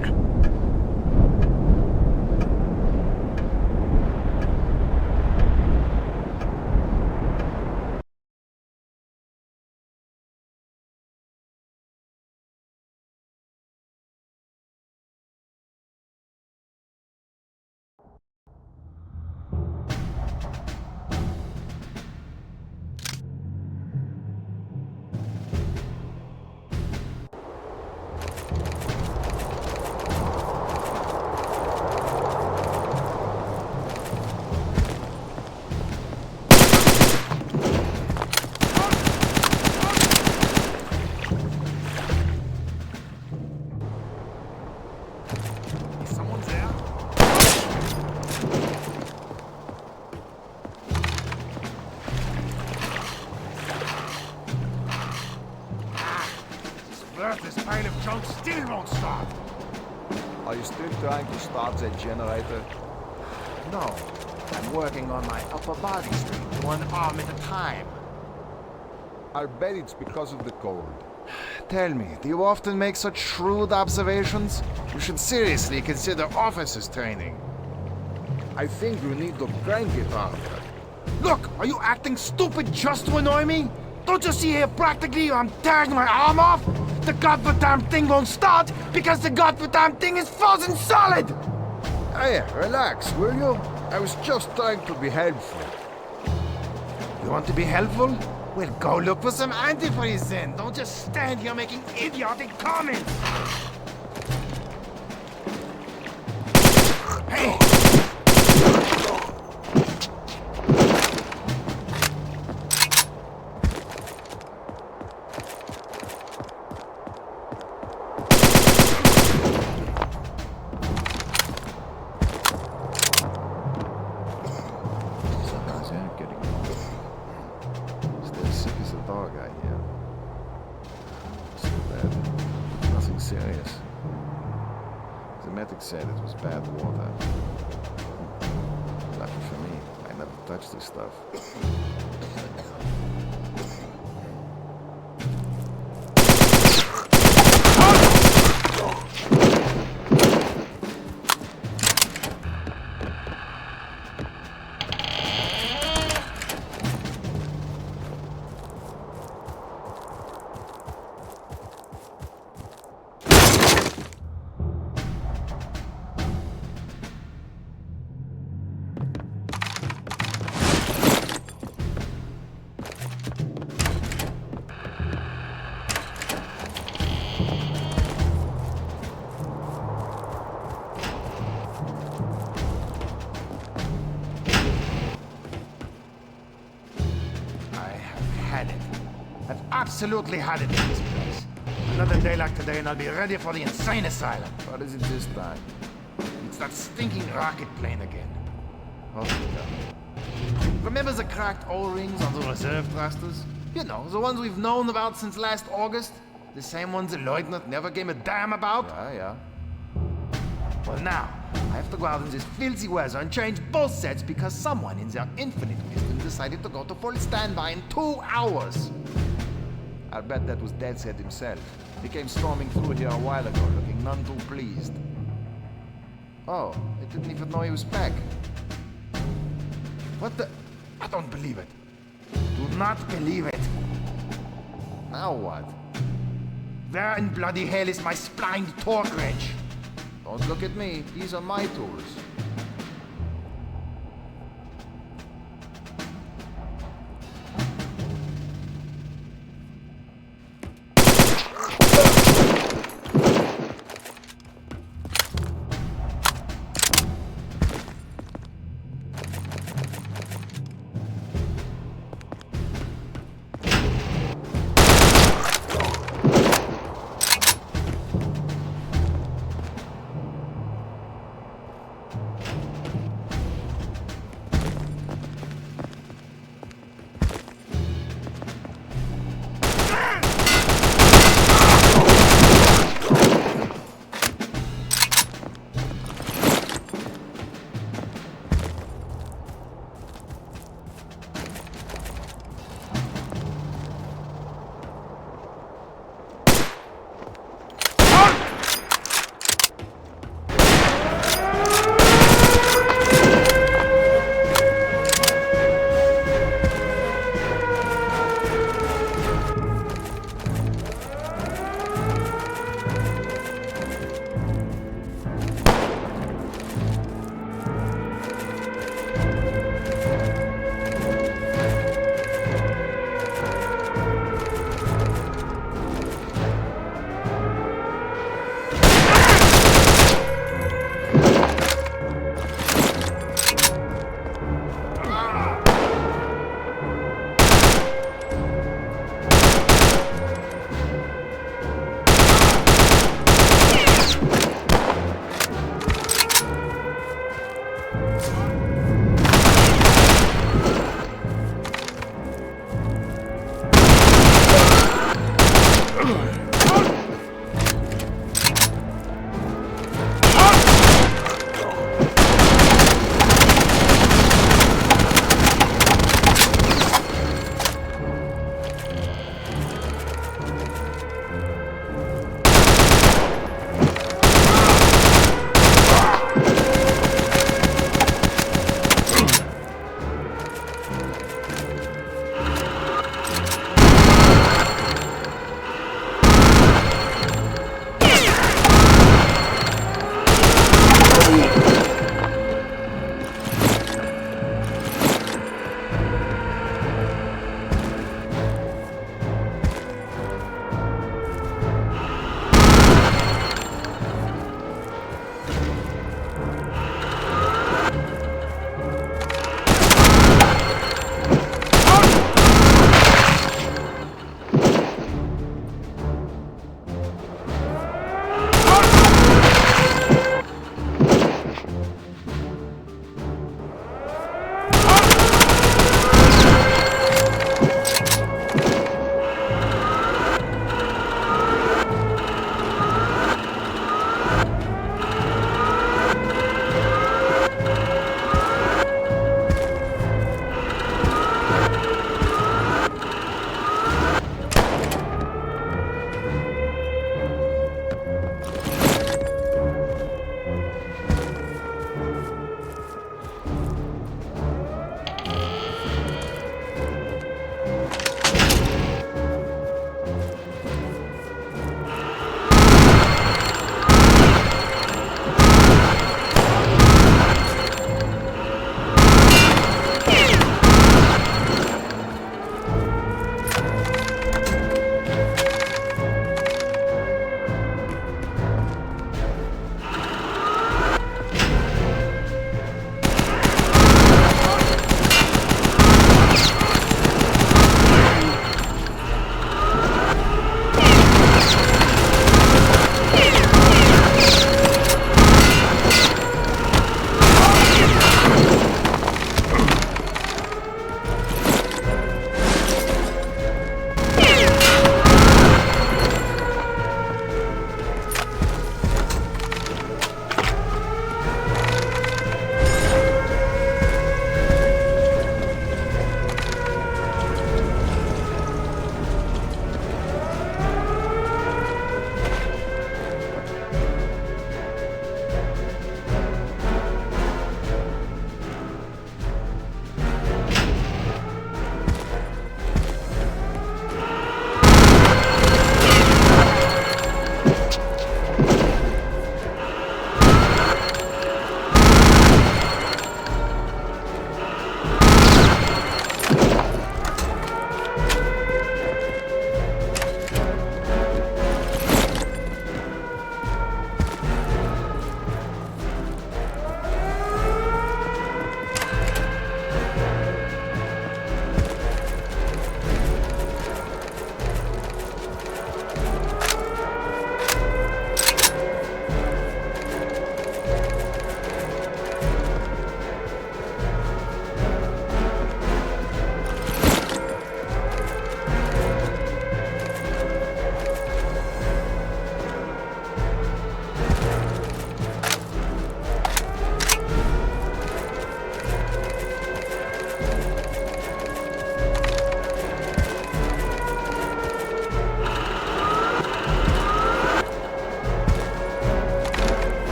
This pile of junk still won't stop. Are you still trying to start that generator? No, I'm working on my upper body strength, one arm at a time. I'll bet it's because of the cold. Tell me, do you often make such shrewd observations? You should seriously consider officers training. I think you need to crank it harder. Look, are you acting stupid just to annoy me? Don't you see here practically I'm tearing my arm off? The goddamn thing won't start because the goddamn thing is frozen solid! Hey, relax, will you? I was just trying to be helpful. You want to be helpful? Well, go look for some antifreeze then. Don't just stand here making idiotic comments. Hey! Serious. The medic said it was bad water. Lucky for me, I never touched this stuff. I've absolutely had it in this place. Another day like today and I'll be ready for the insane asylum. What is it this time? It's that stinking rocket plane again. Hospital. Remember the cracked O-rings on the reserve thrusters? You know, the ones we've known about since last August? The same ones the lieutenant never gave a damn about? Yeah. Well now, I have to go out in this filthy weather and change both sets because someone in their infinite wisdom decided to go to full standby in 2 hours. I'll bet that was Death's Head himself. He came storming through here a while ago, looking none too pleased. Oh, I didn't even know he was back. What the? I don't believe it. Do not believe it. Now what? Where in bloody hell is my splined torque wrench? Don't Don't look at me. These are my tools.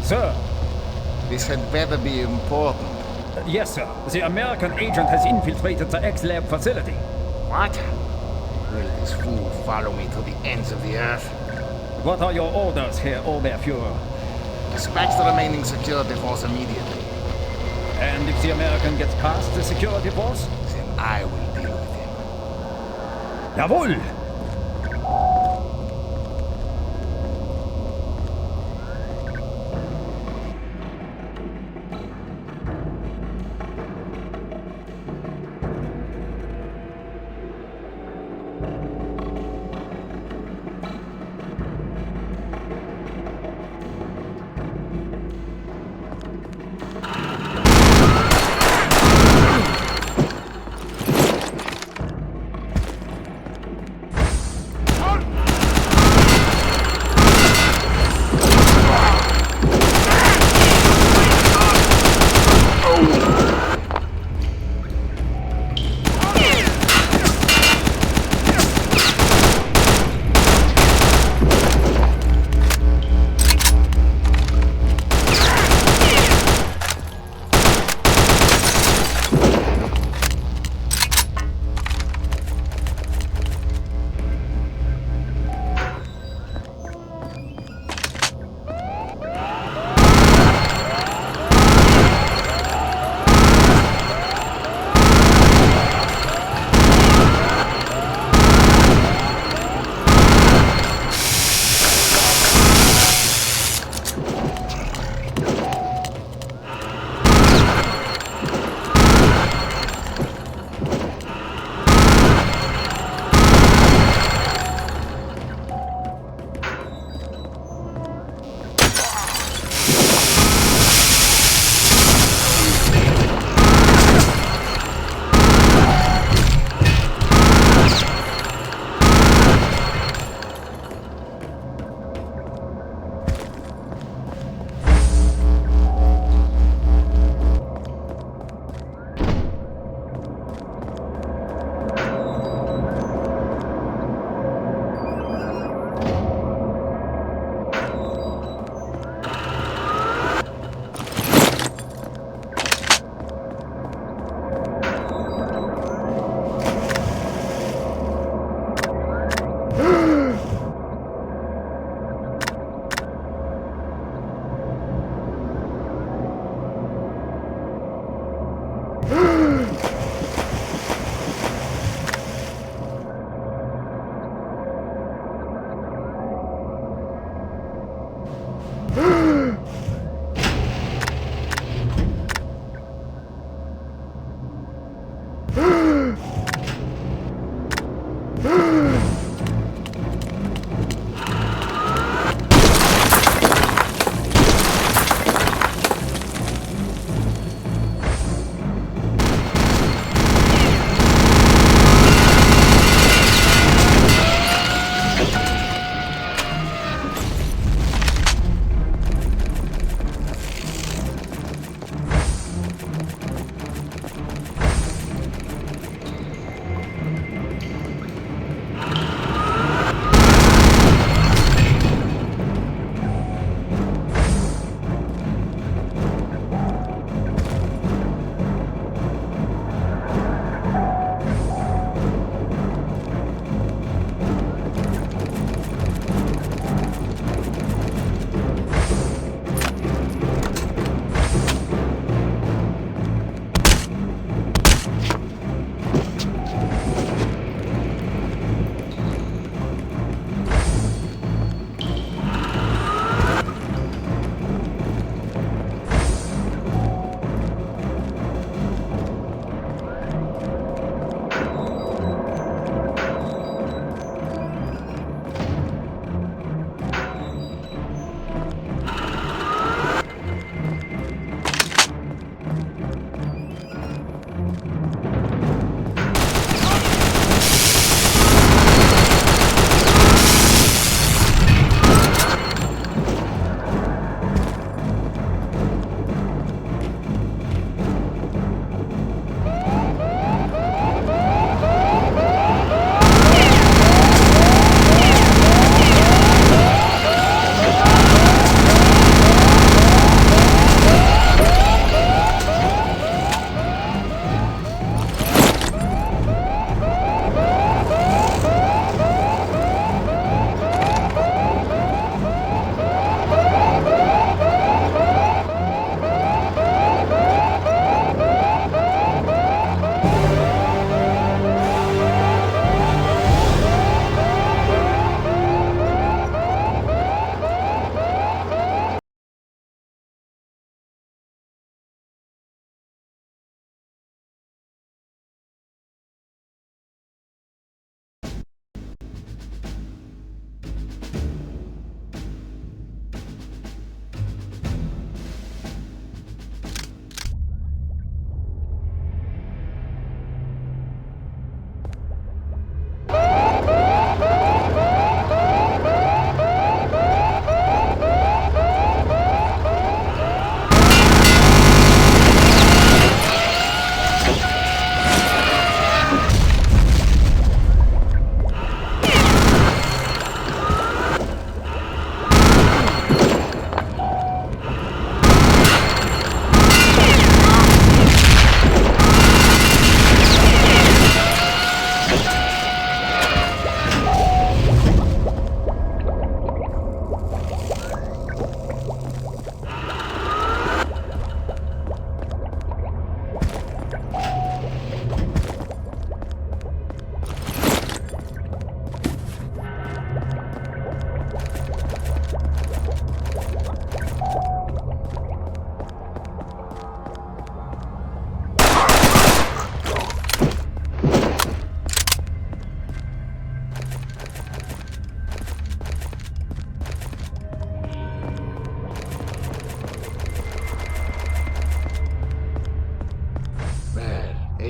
Sir. This had better be important. Yes, sir. The American agent has infiltrated the X-Lab facility. What? Will this fool follow me to the ends of the earth? What are your orders, Herr Oberfuhrer? Dispatch the remaining security force immediately. And if the American gets past the security force? Then I will deal with him. Jawohl!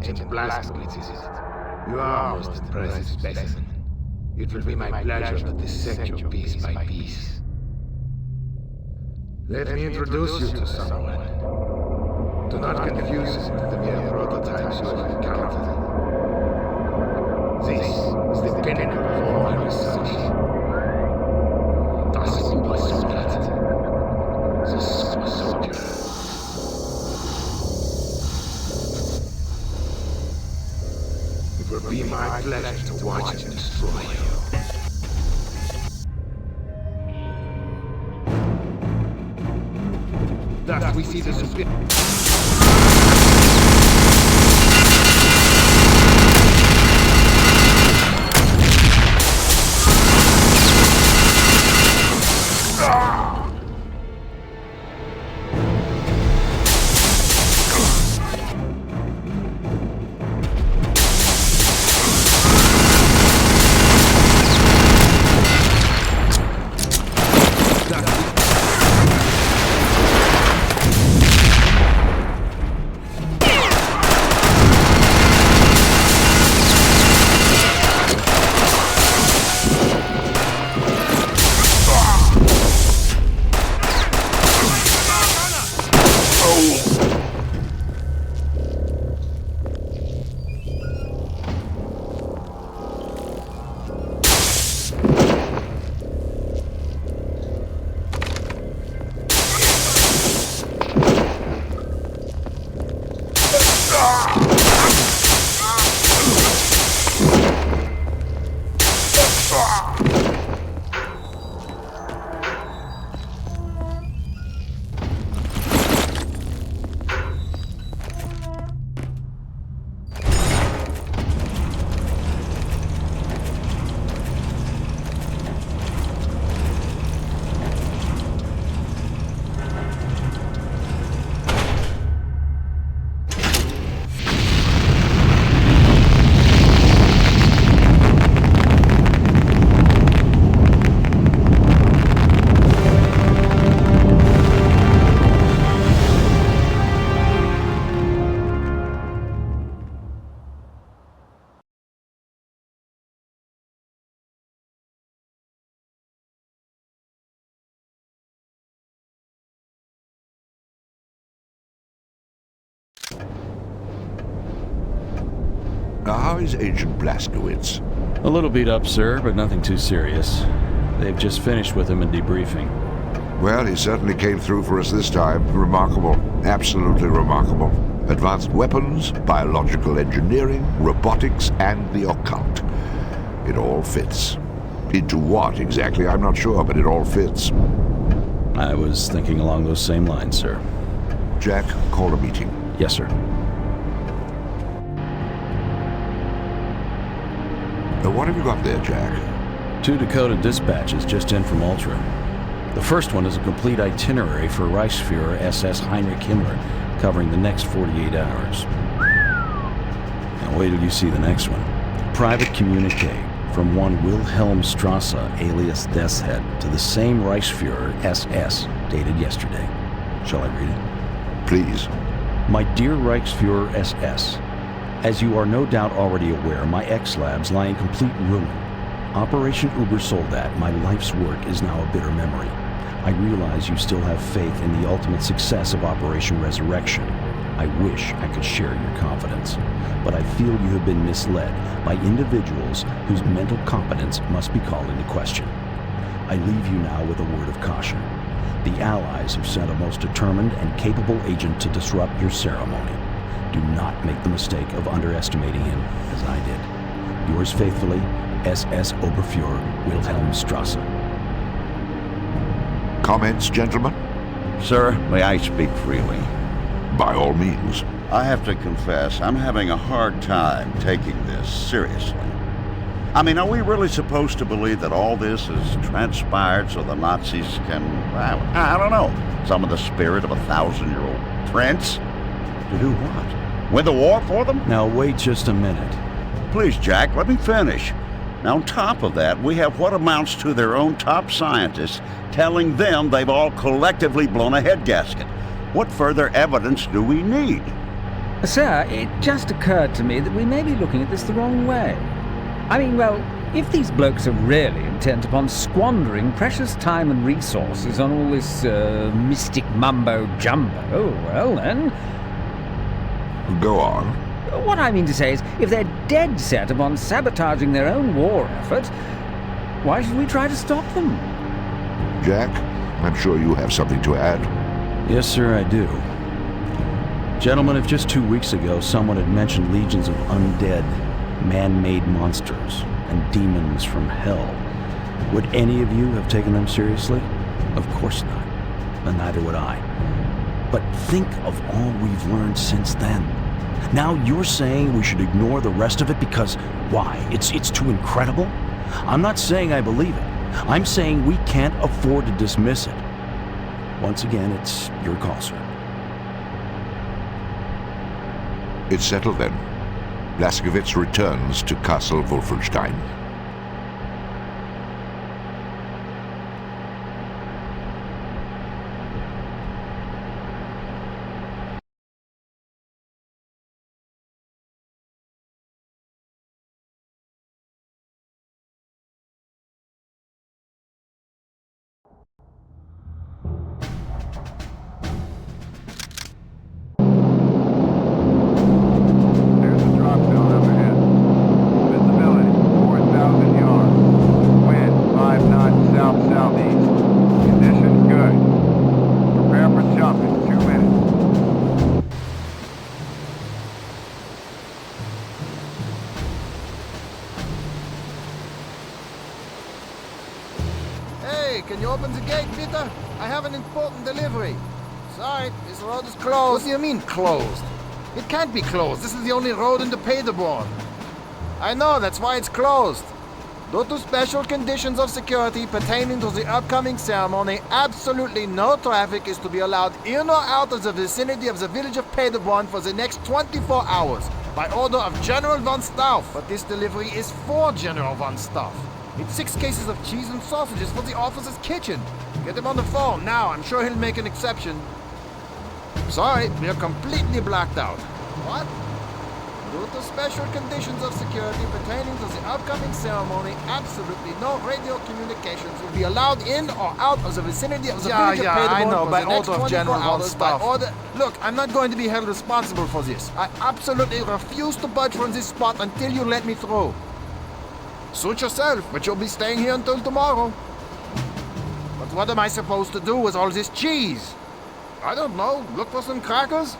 Agent Blazkowicz, is it? You are most impressive specimen. It will be my pleasure to dissect you piece by piece. Let me introduce you to someone. Do not confuse it with the mere prototypes you have encountered. This is the pinnacle of all my research. Das Obersoldat, the super soldier. It will be my pleasure to watch him destroy you. Thus we see the Now, how is Agent Blazkowicz? A little beat up, sir, but nothing too serious. They've just finished with him in debriefing. Well, he certainly came through for us this time. Remarkable. Absolutely remarkable. Advanced weapons, biological engineering, robotics, and the occult. It all fits. Into what exactly, I'm not sure, but it all fits. I was thinking along those same lines, sir. Jack, call a meeting. Yes, sir. What have you got there, Jack? 2 decoded dispatches just in from Ultra. The first one is a complete itinerary for Reichsfuhrer SS Heinrich Himmler, covering the next 48 hours. Now wait till you see the next one. Private communique from one Wilhelm Strasse, alias Death's Head, to the same Reichsfuhrer SS, dated yesterday. Shall I read it? Please. My dear Reichsfuhrer SS, as you are no doubt already aware, my X-Labs lie in complete ruin. Operation Ubersoldat, my life's work, is now a bitter memory. I realize you still have faith in the ultimate success of Operation Resurrection. I wish I could share your confidence, but I feel you have been misled by individuals whose mental competence must be called into question. I leave you now with a word of caution. The Allies have sent a most determined and capable agent to disrupt your ceremony. Do not make the mistake of underestimating him, as I did. Yours faithfully, SS Oberfuhrer Wilhelm Strasse. Comments, gentlemen? Sir, may I speak freely? By all means. I have to confess, I'm having a hard time taking this seriously. I mean, are we really supposed to believe that all this has transpired so the Nazis can, I don't know, summon the spirit of a 1,000-year-old prince? To do what? Win the war for them? Now wait just a minute. Please, Jack, let me finish. Now, on top of that, we have what amounts to their own top scientists telling them they've all collectively blown a head gasket. What further evidence do we need? Sir, it just occurred to me that we may be looking at this the wrong way. I mean, well, if these blokes are really intent upon squandering precious time and resources on all this mystic mumbo-jumbo, well then... Go on. What I mean to say is, if they're dead set upon sabotaging their own war effort, why should we try to stop them? Jack, I'm sure you have something to add. Yes, sir, I do. Gentlemen, if just 2 weeks ago someone had mentioned legions of undead, man-made monsters and demons from hell, would any of you have taken them seriously? Of course not. And neither would I. But think of all we've learned since then. Now you're saying we should ignore the rest of it because, why? It's too incredible? I'm not saying I believe it. I'm saying we can't afford to dismiss it. Once again, it's your call, sir. It's settled then. Blazkowicz returns to Castle Wolfenstein. There's a drop zone up ahead. Visibility 4,000 yards. Wind 5 knots south-southeast. Conditions good. Prepare for jump in 2 minutes. Hey, can you open the gate, Peter? I have an important delivery. Sorry, this road is closed. What do you mean, closed? It can't be closed. This is the only road into Paderborn. I know, that's why it's closed. Due to special conditions of security pertaining to the upcoming ceremony, absolutely no traffic is to be allowed in or out of the vicinity of the village of Paderborn for the next 24 hours, by order of General von Stauff. But this delivery is for General von Stauff. It's 6 cases of cheese and sausages for the officer's kitchen. Get him on the phone now. I'm sure he'll make an exception. Sorry, we're completely blacked out. What? Due to special conditions of security pertaining to the upcoming ceremony, absolutely no radio communications will be allowed in or out of the vicinity of the village of Paderborn I know, for by the next order of 24 General von hours, by Stauff. order... Look, I'm not going to be held responsible for this. I absolutely refuse to budge from this spot until you let me through. Suit yourself, but you'll be staying here until tomorrow. But what am I supposed to do with all this cheese? I don't know. Look for some crackers?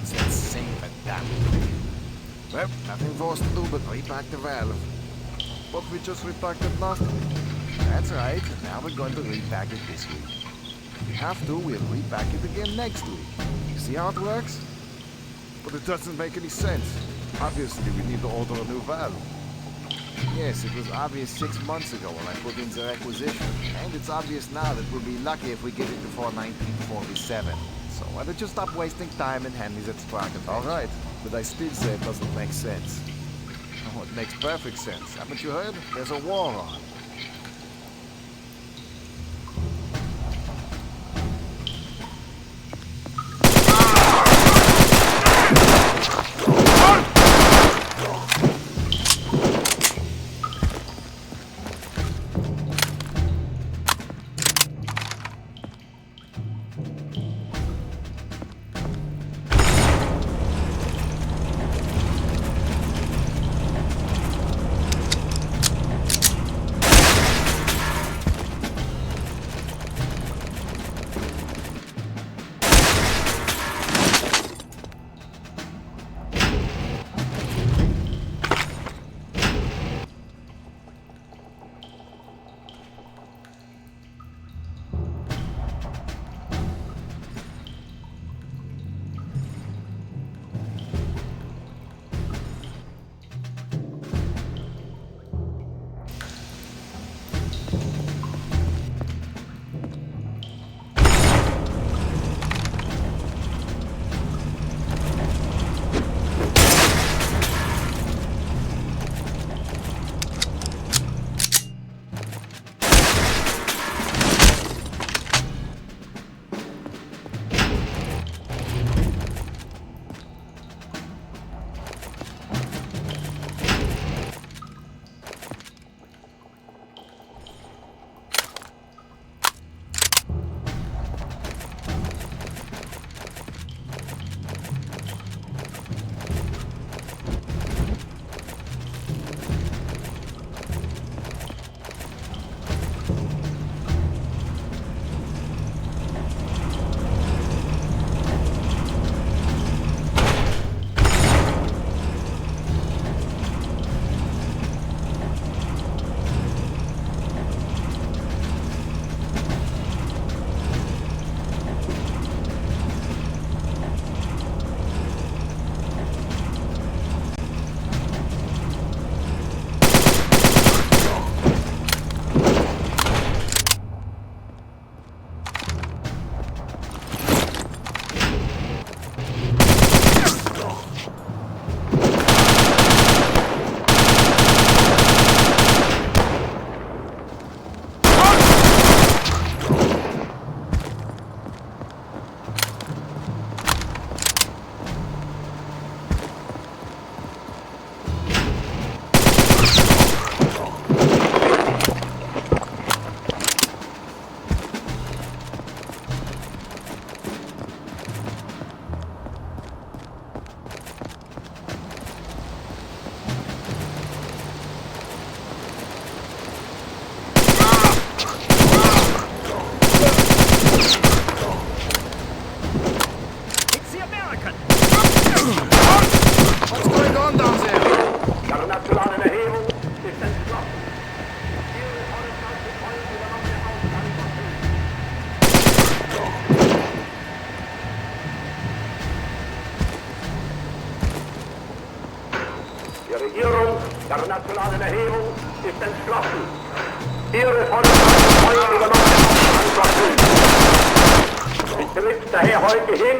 It's insane, but damn. Well, nothing for us to do but repack the valve. But we just repacked it last week. That's right. Now we're going to repack it this week. If we have to, we'll repack it again next week. You see how it works? But it doesn't make any sense. Obviously, we need to order a new valve. Yes, it was obvious 6 months ago when I put in the requisition. And it's obvious now that we'll be lucky if we get it before 1947. So why don't you stop wasting time and hand me that sprocket? All right, but I still say it doesn't make sense. Oh, it makes perfect sense. Haven't you heard? There's a war on. Führung der nationalen Erhebung ist entschlossen. Ihre von Feuer übernommene Verantwortung betrifft daher heute hin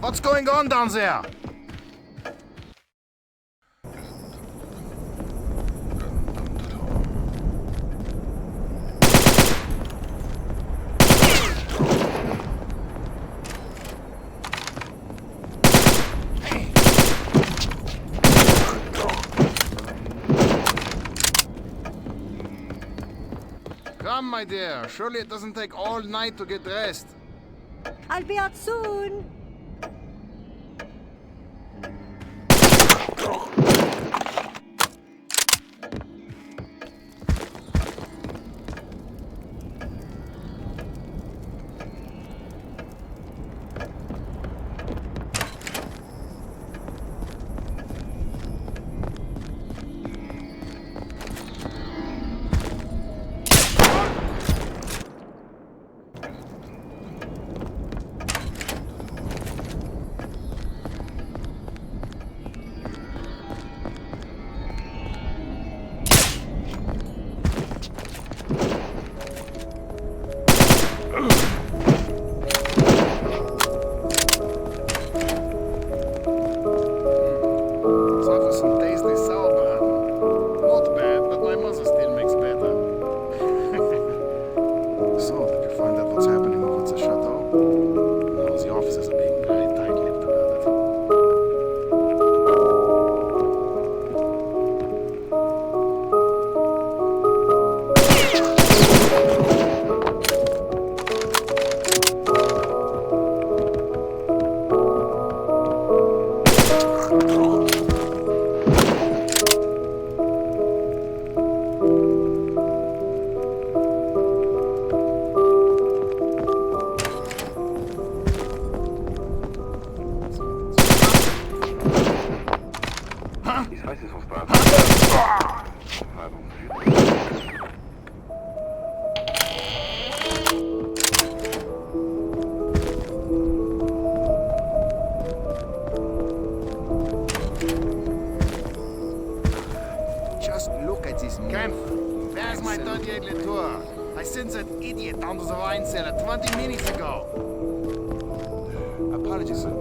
What's going on down there? Come, my dear. Surely it doesn't take all night to get dressed. I'll be out soon. Ich weiß nicht, was da Just look at this Kempf, where's my 38 Latour? I sent that idiot down to the wine cellar 20 minutes ago. Apologies, sir.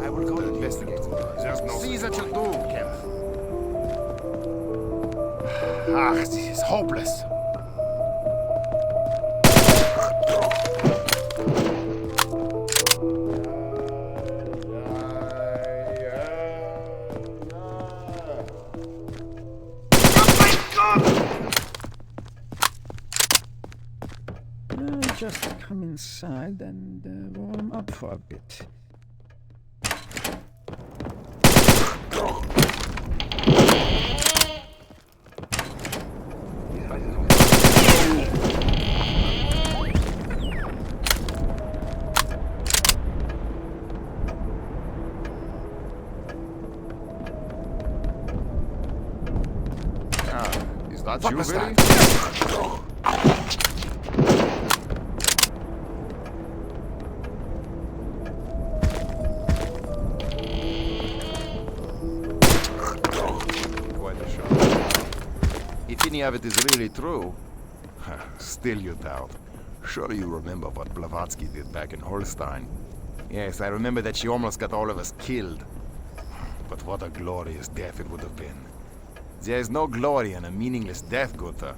I will go investigate. There's no see that you do, Kempf. Ah, this is hopeless. Just come inside and warm up for a bit. Is that you, really? Quite a shot. If any of it is really true, still you doubt. Surely you remember what Blavatsky did back in Holstein. Yes, I remember that she almost got all of us killed. But what a glorious death it would have been. There is no glory in a meaningless death, Gunther.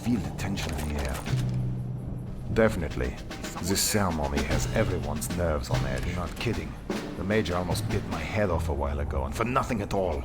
Feel the tension in the air. Definitely. This ceremony has everyone's nerves on edge. You're not kidding. The Major almost bit my head off a while ago, and for nothing at all.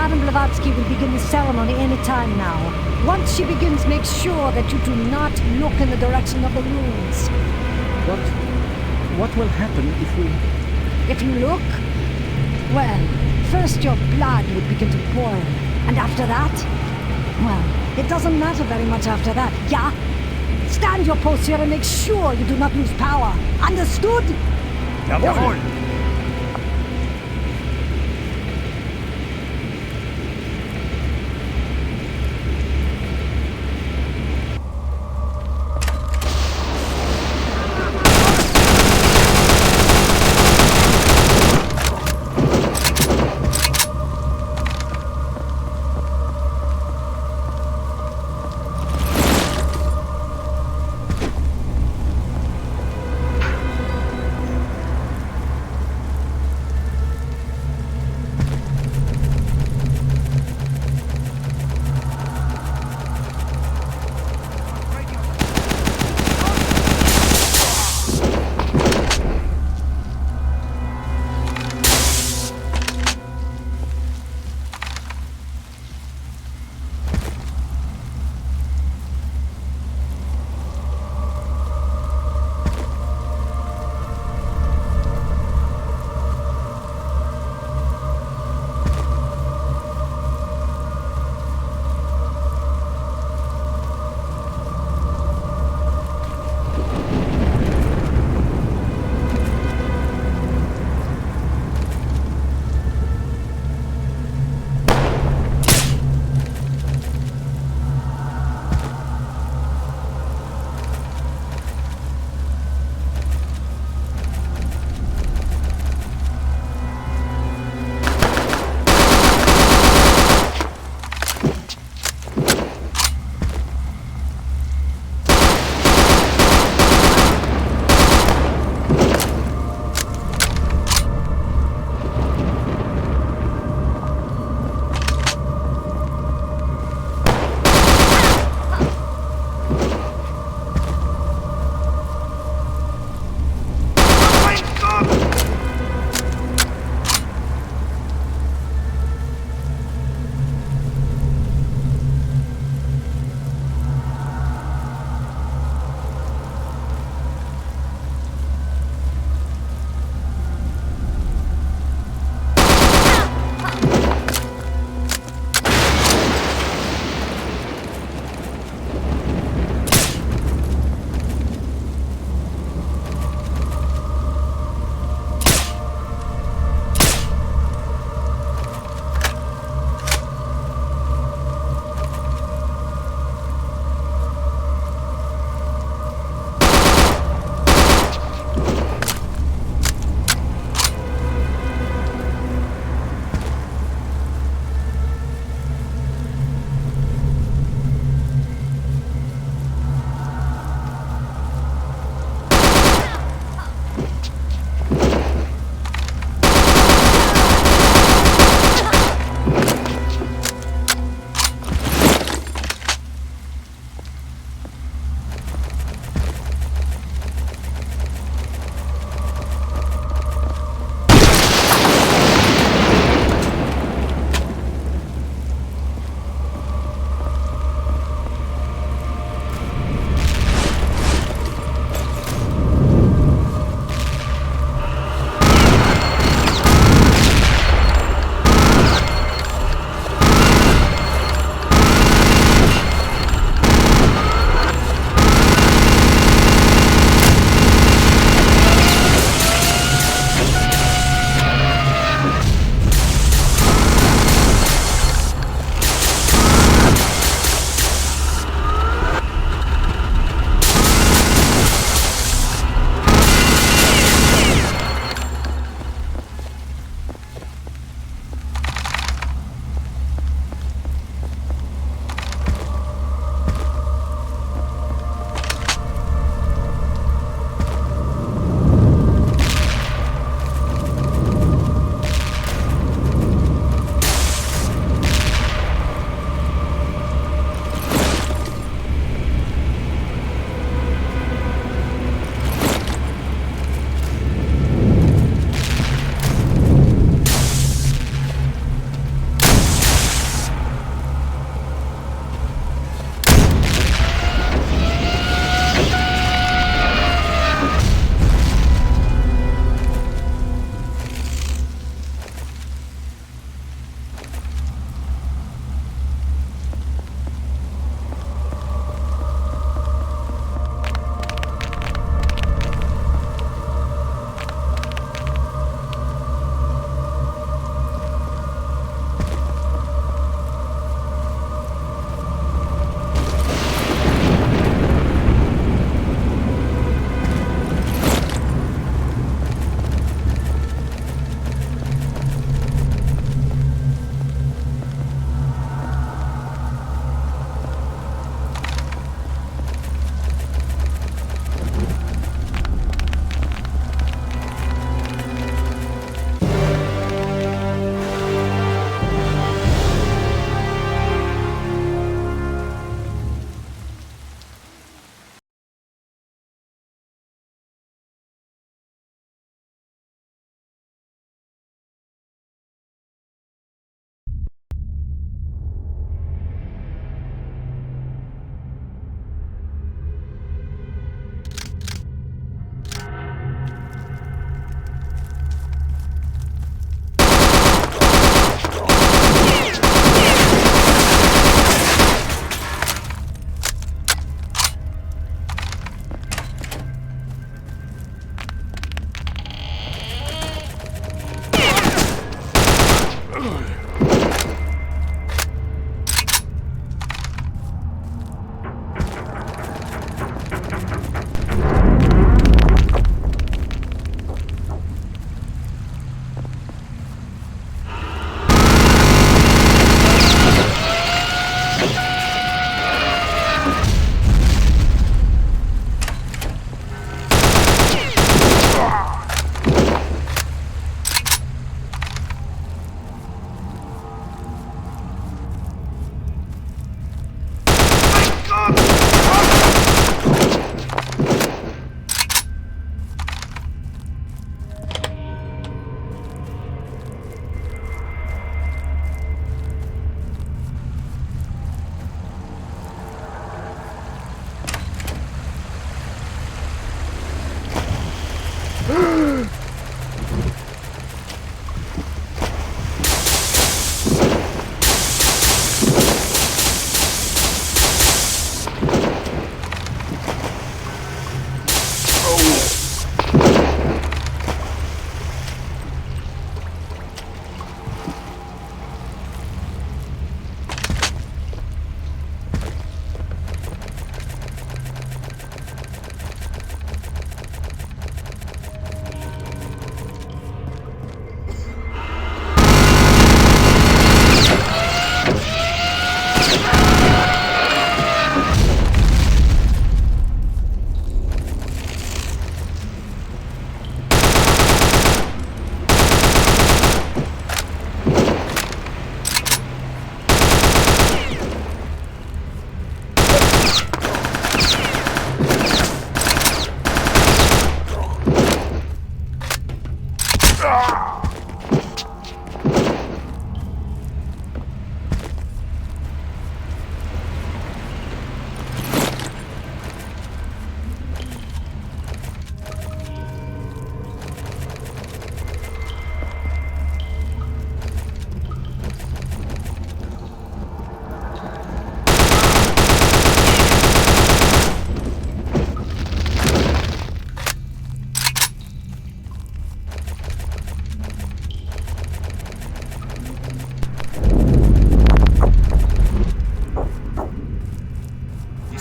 Madame Blavatsky will begin the ceremony any time now. Once she begins, make sure that you do not look in the direction of the runes. What will happen if we... If you look, well, first your blood would begin to boil. And after that, well, it doesn't matter very much after that, yeah? Stand your post here and make sure you do not lose power. Understood? Jawohl!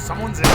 Someone's in.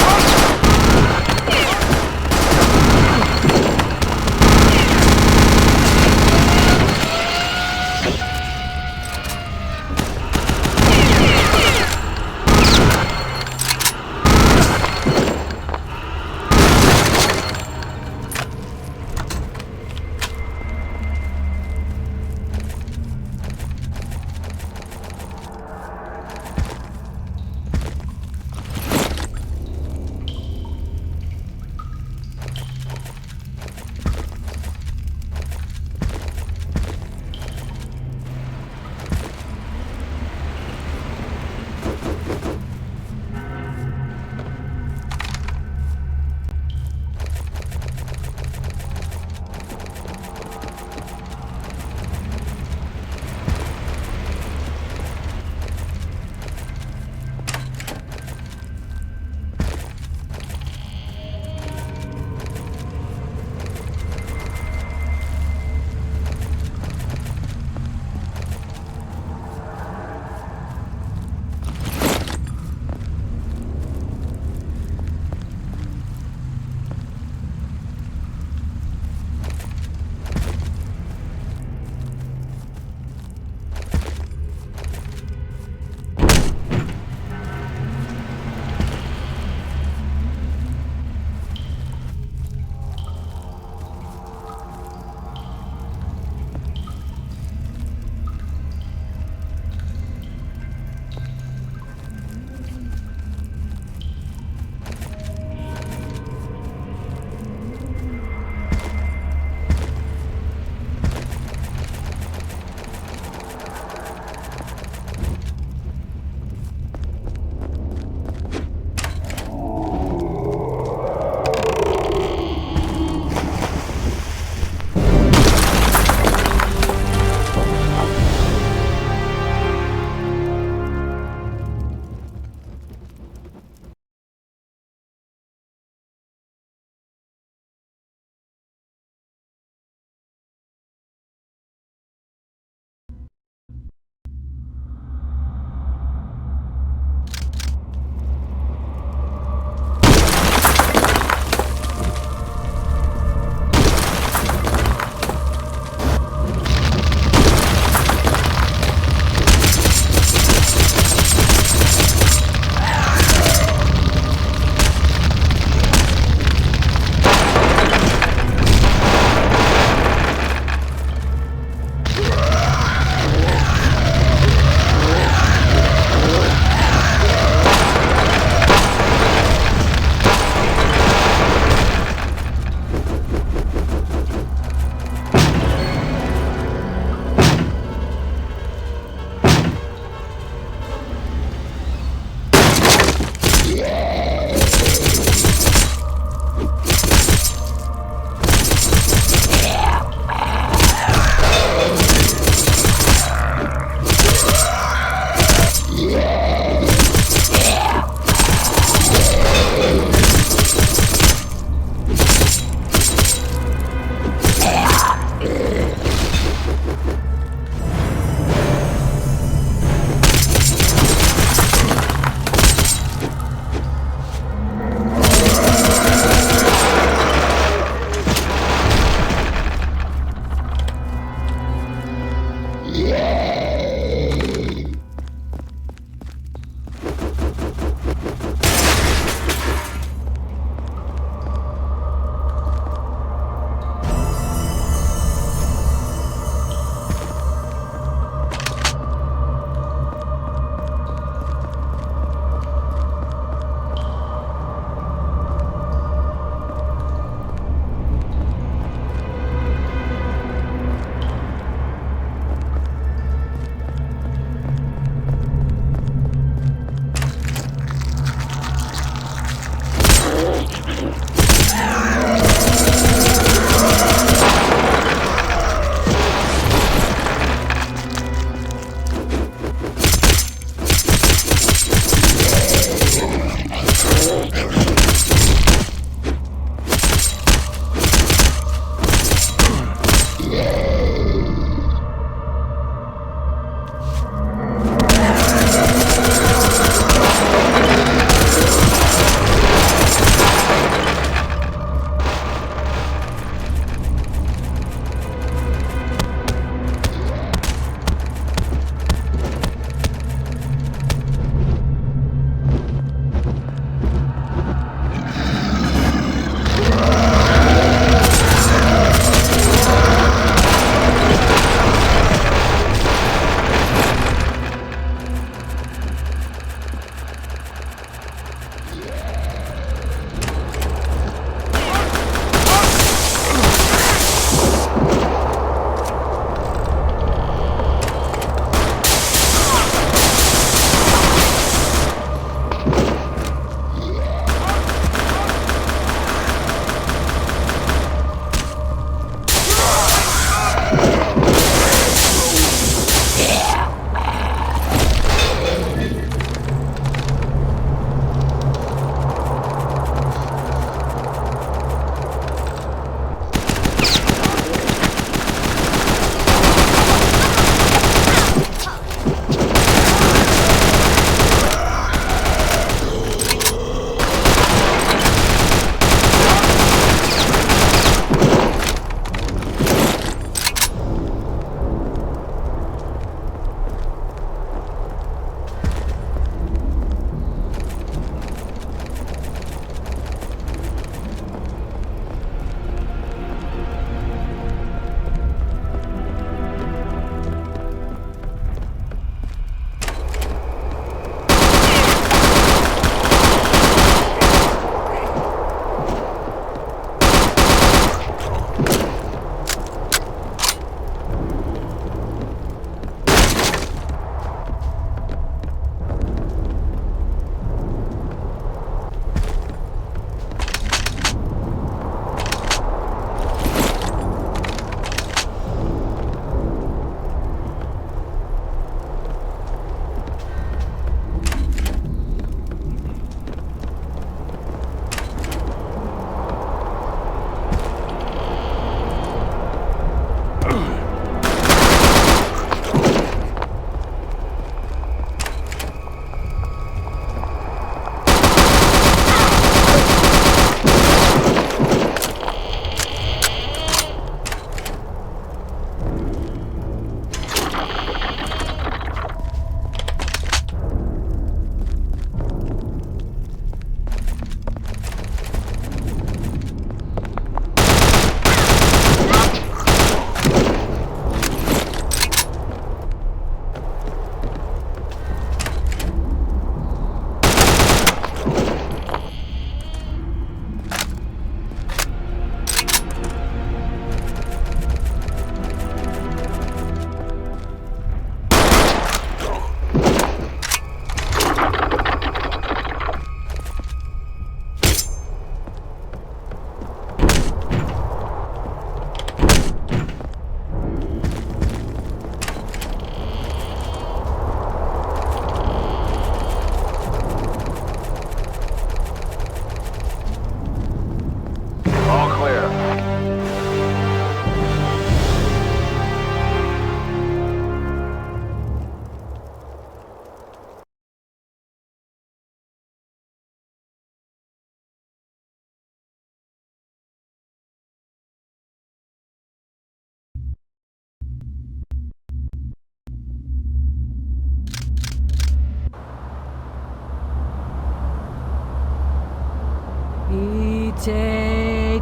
Itius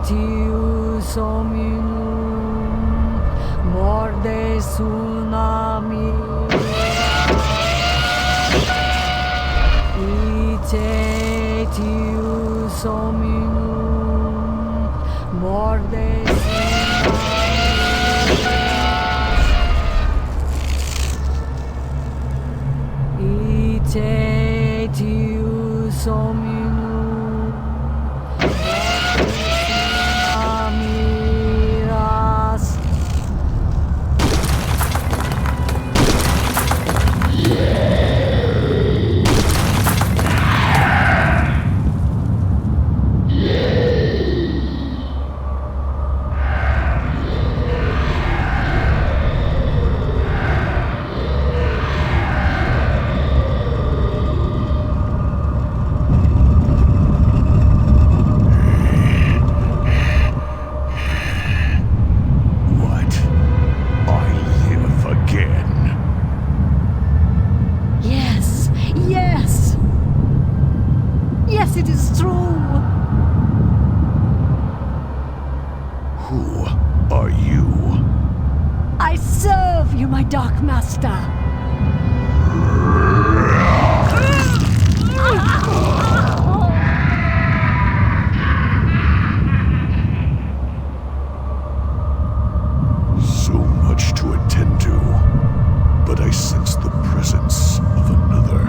hominum mordes tsunami. Itius hominum mordes tsunami. Itius hominum Amiras. Yes, yes. Yes, it is true. Who are you? I serve you, my Dark Master. So much to attend to, but I sense the presence of another.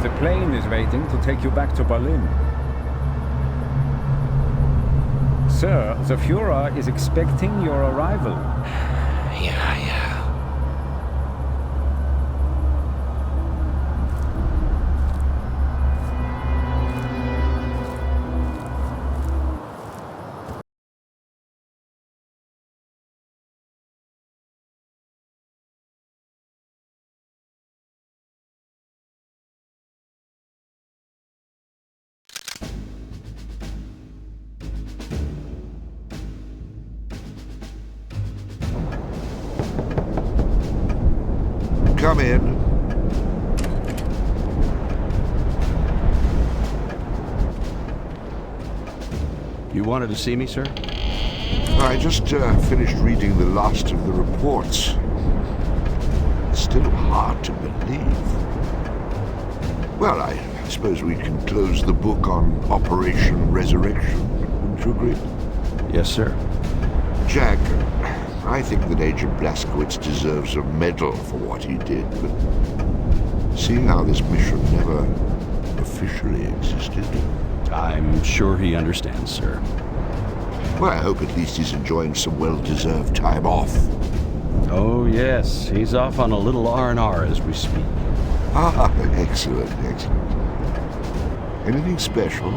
The plane is waiting to take you back to Berlin. Sir, the Führer is expecting your arrival. Yeah. Come in. You wanted to see me, sir? I just finished reading the last of the reports. It's still hard to believe. Well, I suppose we can close the book on Operation Resurrection. Wouldn't you agree? Yes, sir. Jack, I think that Agent Blazkowicz deserves a medal for what he did, but seeing how this mission never officially existed... I'm sure he understands, sir. Well, I hope at least he's enjoying some well-deserved time off. Oh, yes. He's off on a little R&R as we speak. Ah, excellent, excellent. Anything special?